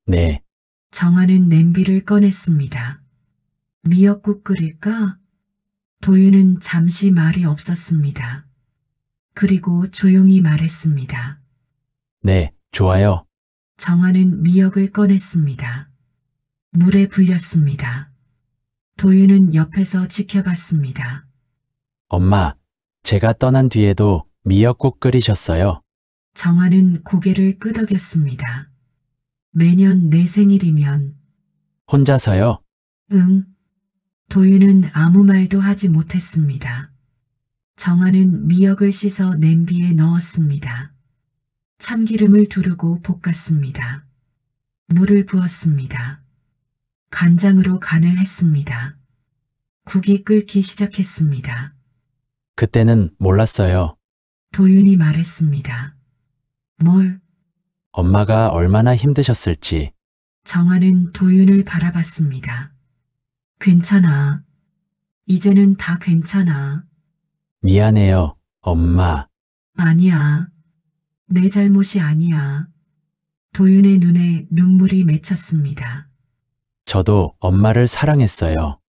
네. 정화는 냄비를 꺼냈습니다. 미역국 끓일까? 도윤은 잠시 말이 없었습니다. 그리고 조용히 말했습니다. 네, 좋아요. 정화는 미역을 꺼냈습니다. 물에 불렸습니다. 도윤은 옆에서 지켜봤습니다. 엄마, 제가 떠난 뒤에도 미역국 끓이셨어요. 정화는 고개를 끄덕였습니다. 매년 내 생일이면 혼자서요? 응. 도윤은 아무 말도 하지 못했습니다. 정화는 미역을 씻어 냄비에 넣었습니다. 참기름을 두르고 볶았습니다. 물을 부었습니다. 간장으로 간을 했습니다. 국이 끓기 시작했습니다. 그때는 몰랐어요. 도윤이 말했습니다. 뭘? 엄마가 얼마나 힘드셨을지. 정화는 도윤을 바라봤습니다. 괜찮아. 이제는 다 괜찮아. 미안해요, 엄마. 아니야. 내 잘못이 아니야. 도윤의 눈에 눈물이 맺혔습니다. 저도 엄마를 사랑했어요.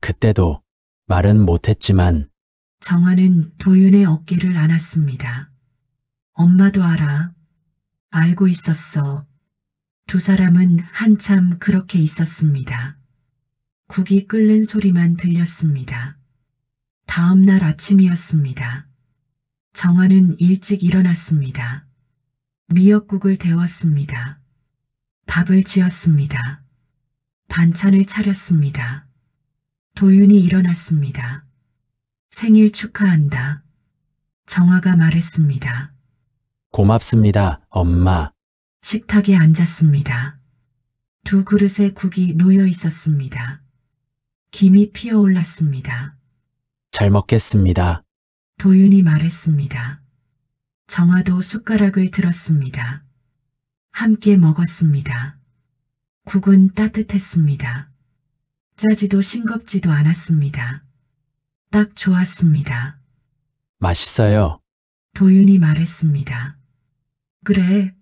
그때도 말은 못했지만 정화는 도윤의 어깨를 안았습니다. 엄마도 알아. 알고 있었어. 두 사람은 한참 그렇게 있었습니다. 국이 끓는 소리만 들렸습니다. 다음 날 아침이었습니다. 정화는 일찍 일어났습니다. 미역국을 데웠습니다. 밥을 지었습니다. 반찬을 차렸습니다. 도윤이 일어났습니다. 생일 축하한다. 정화가 말했습니다. 고맙습니다, 엄마. 식탁에 앉았습니다. 두 그릇에 국이 놓여 있었습니다. 김이 피어올랐습니다. 잘 먹겠습니다. 도윤이 말했습니다. 정화도 숟가락을 들었습니다. 함께 먹었습니다. 국은 따뜻했습니다. 짜지도 싱겁지도 않았습니다. 딱 좋았습니다. 맛있어요. 도윤이 말했습니다. 그래,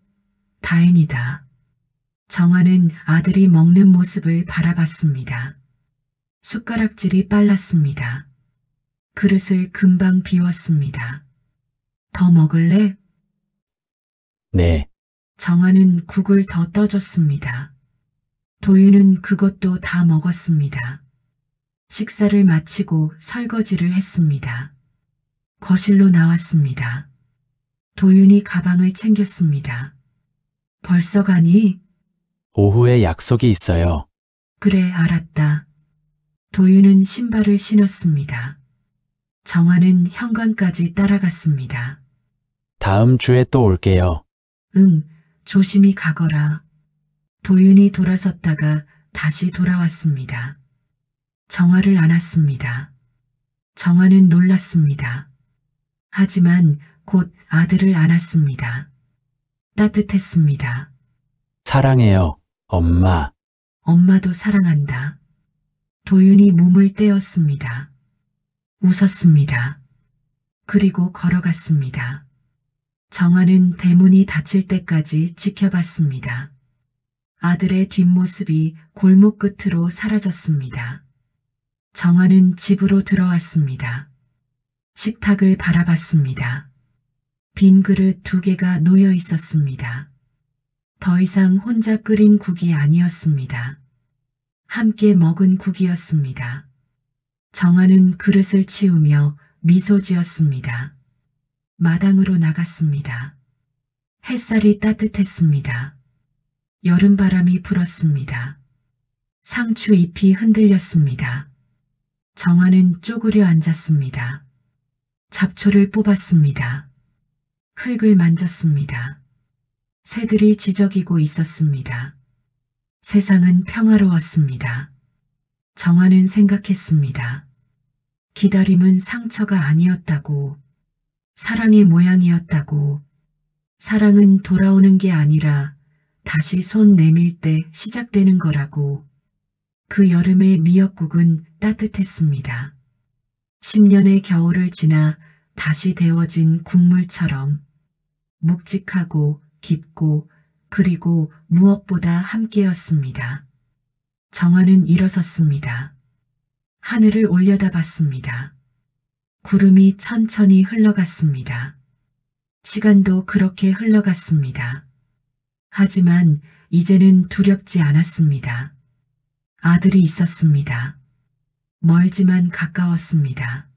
다행이다. 정화는 아들이 먹는 모습을 바라봤습니다. 숟가락질이 빨랐습니다. 그릇을 금방 비웠습니다. 더 먹을래? 네, 정화는 국을 더 떠줬습니다. 도윤은 그것도 다 먹었습니다. 식사를 마치고 설거지를 했습니다. 거실로 나왔습니다. 도윤이 가방을 챙겼습니다. 벌써 가니? 오후에 약속이 있어요. 그래, 알았다. 도윤은 신발을 신었습니다. 정화는 현관까지 따라갔습니다. 다음 주에 또 올게요. 응, 조심히 가거라. 도윤이 돌아섰다가 다시 돌아왔습니다. 정화를 안았습니다. 정화는 놀랐습니다. 하지만 곧 아들을 안았습니다. 따뜻했습니다. 사랑해요, 엄마. 엄마도 사랑한다. 도윤이 몸을 떼었습니다. 웃었습니다. 그리고 걸어갔습니다. 정화는 대문이 닫힐 때까지 지켜봤습니다. 아들의 뒷모습이 골목 끝으로 사라졌습니다. 정화는 집으로 들어왔습니다. 식탁을 바라봤습니다. 빈 그릇 2개가 놓여 있었습니다. 더 이상 혼자 끓인 국이 아니었습니다. 함께 먹은 국이었습니다. 정화는 그릇을 치우며 미소 지었습니다. 마당으로 나갔습니다. 햇살이 따뜻했습니다. 여름바람이 불었습니다. 상추 잎이 흔들렸습니다. 정화는 쪼그려 앉았습니다. 잡초를 뽑았습니다. 흙을 만졌습니다. 새들이 지저귀고 있었습니다. 세상은 평화로웠습니다. 정화는 생각했습니다. 기다림은 상처가 아니었다고, 사랑의 모양이었다고, 사랑은 돌아오는 게 아니라 다시 손 내밀 때 시작되는 거라고. 그 여름의 미역국은 따뜻했습니다. 10년의 겨울을 지나 다시 데워진 국물처럼 묵직하고 깊고 그리고 무엇보다 함께였습니다. 정화는 일어섰습니다. 하늘을 올려다봤습니다. 구름이 천천히 흘러갔습니다. 시간도 그렇게 흘러갔습니다. 하지만 이제는 두렵지 않았습니다. 아들이 있었습니다. 멀지만 가까웠습니다.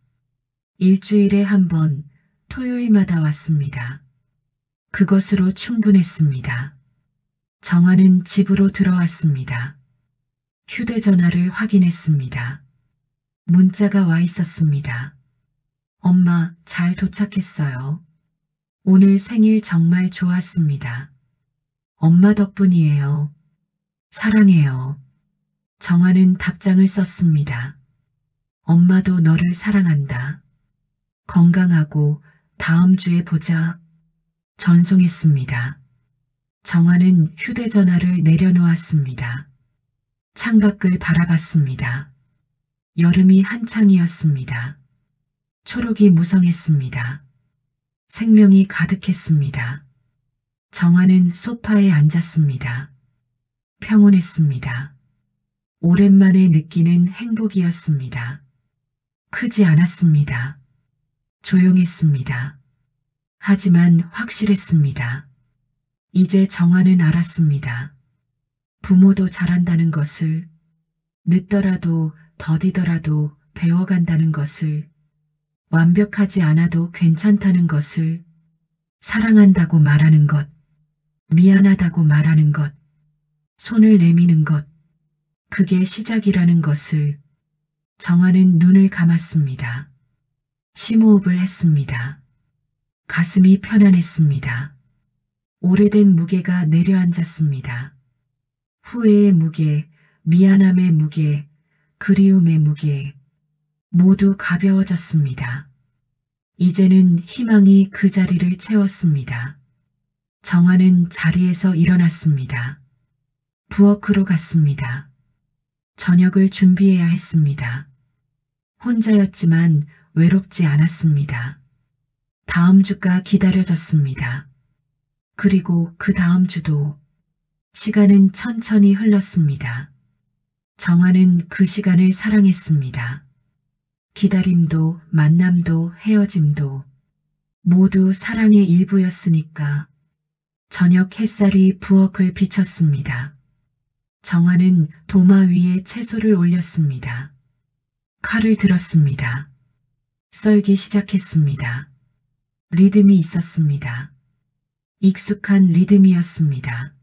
일주일에 한 번 토요일마다 왔습니다. 그것으로 충분했습니다. 정화는 집으로 들어왔습니다. 휴대전화를 확인했습니다. 문자가 와 있었습니다. 엄마, 잘 도착했어요. 오늘 생일 정말 좋았습니다. 엄마 덕분이에요. 사랑해요. 정화는 답장을 썼습니다. 엄마도 너를 사랑한다. 건강하고 다음 주에 보자. 전송했습니다. 정화는 휴대전화를 내려놓았습니다. 창밖을 바라봤습니다. 여름이 한창이었습니다. 초록이 무성했습니다. 생명이 가득했습니다. 정화는 소파에 앉았습니다. 평온했습니다. 오랜만에 느끼는 행복이었습니다. 크지 않았습니다. 조용했습니다. 하지만 확실했습니다. 이제 정화는 알았습니다. 부모도 잘한다는 것을, 늦더라도 더디더라도 배워간다는 것을, 완벽하지 않아도 괜찮다는 것을, 사랑한다고 말하는 것, 미안하다고 말하는 것, 손을 내미는 것, 그게 시작이라는 것을 정화는 눈을 감았습니다. 심호흡을 했습니다. 가슴이 편안했습니다. 오래된 무게가 내려앉았습니다. 후회의 무게, 미안함의 무게, 그리움의 무게, 모두 가벼워졌습니다. 이제는 희망이 그 자리를 채웠습니다. 정화는 자리에서 일어났습니다. 부엌으로 갔습니다. 저녁을 준비해야 했습니다. 혼자였지만 외롭지 않았습니다. 다음 주가 기다려졌습니다. 그리고 그 다음 주도 시간은 천천히 흘렀습니다. 정화는 그 시간을 사랑했습니다. 기다림도 만남도 헤어짐도 모두 사랑의 일부였으니까. 저녁 햇살이 부엌을 비쳤습니다. 정화는 도마 위에 채소를 올렸습니다. 칼을 들었습니다. 썰기 시작했습니다. 리듬이 있었습니다. 익숙한 리듬이었습니다.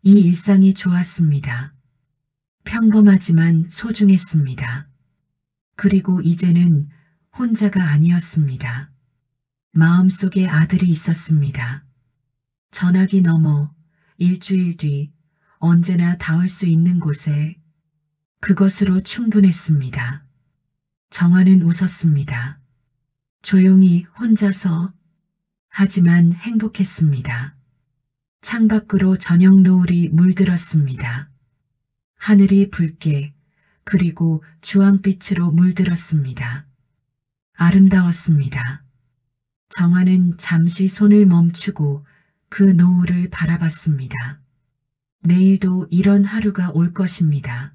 이 일상이 좋았습니다. 평범하지만 소중했습니다. 그리고 이제는 혼자가 아니었습니다. 마음속에 아들이 있었습니다. 전화기 너머 일주일 뒤 언제나 닿을 수 있는 곳에 그것으로 충분했습니다. 정화는 웃었습니다. 조용히 혼자서 하지만 행복했습니다. 창밖으로 저녁 노을이 물들었습니다. 하늘이 붉게 그리고 주황빛으로 물들었습니다. 아름다웠습니다. 정화는 잠시 손을 멈추고 그 노을을 바라봤습니다. 내일도 이런 하루가 올 것입니다.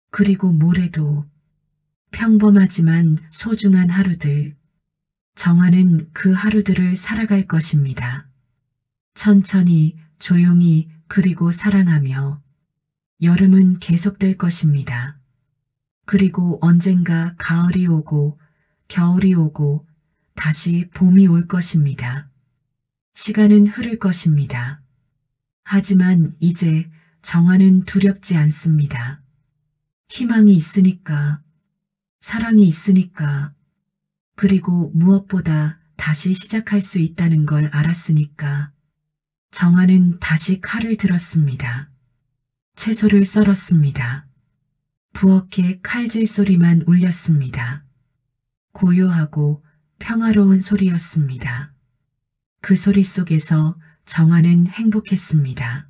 그리고 모레도 평범하지만 소중한 하루들. 정화는 그 하루들을 살아갈 것입니다. 천천히, 조용히, 그리고 사랑하며. 여름은 계속될 것입니다. 그리고 언젠가 가을이 오고 겨울이 오고 다시 봄이 올 것입니다. 시간은 흐를 것입니다. 하지만 이제 정화는 두렵지 않습니다. 희망이 있으니까, 사랑이 있으니까, 그리고 무엇보다 다시 시작할 수 있다는 걸 알았으니까. 정화는 다시 칼을 들었습니다. 채소를 썰었습니다. 부엌에 칼질 소리만 울렸습니다. 고요하고 평화로운 소리였습니다. 그 소리 속에서 정화는 행복했습니다.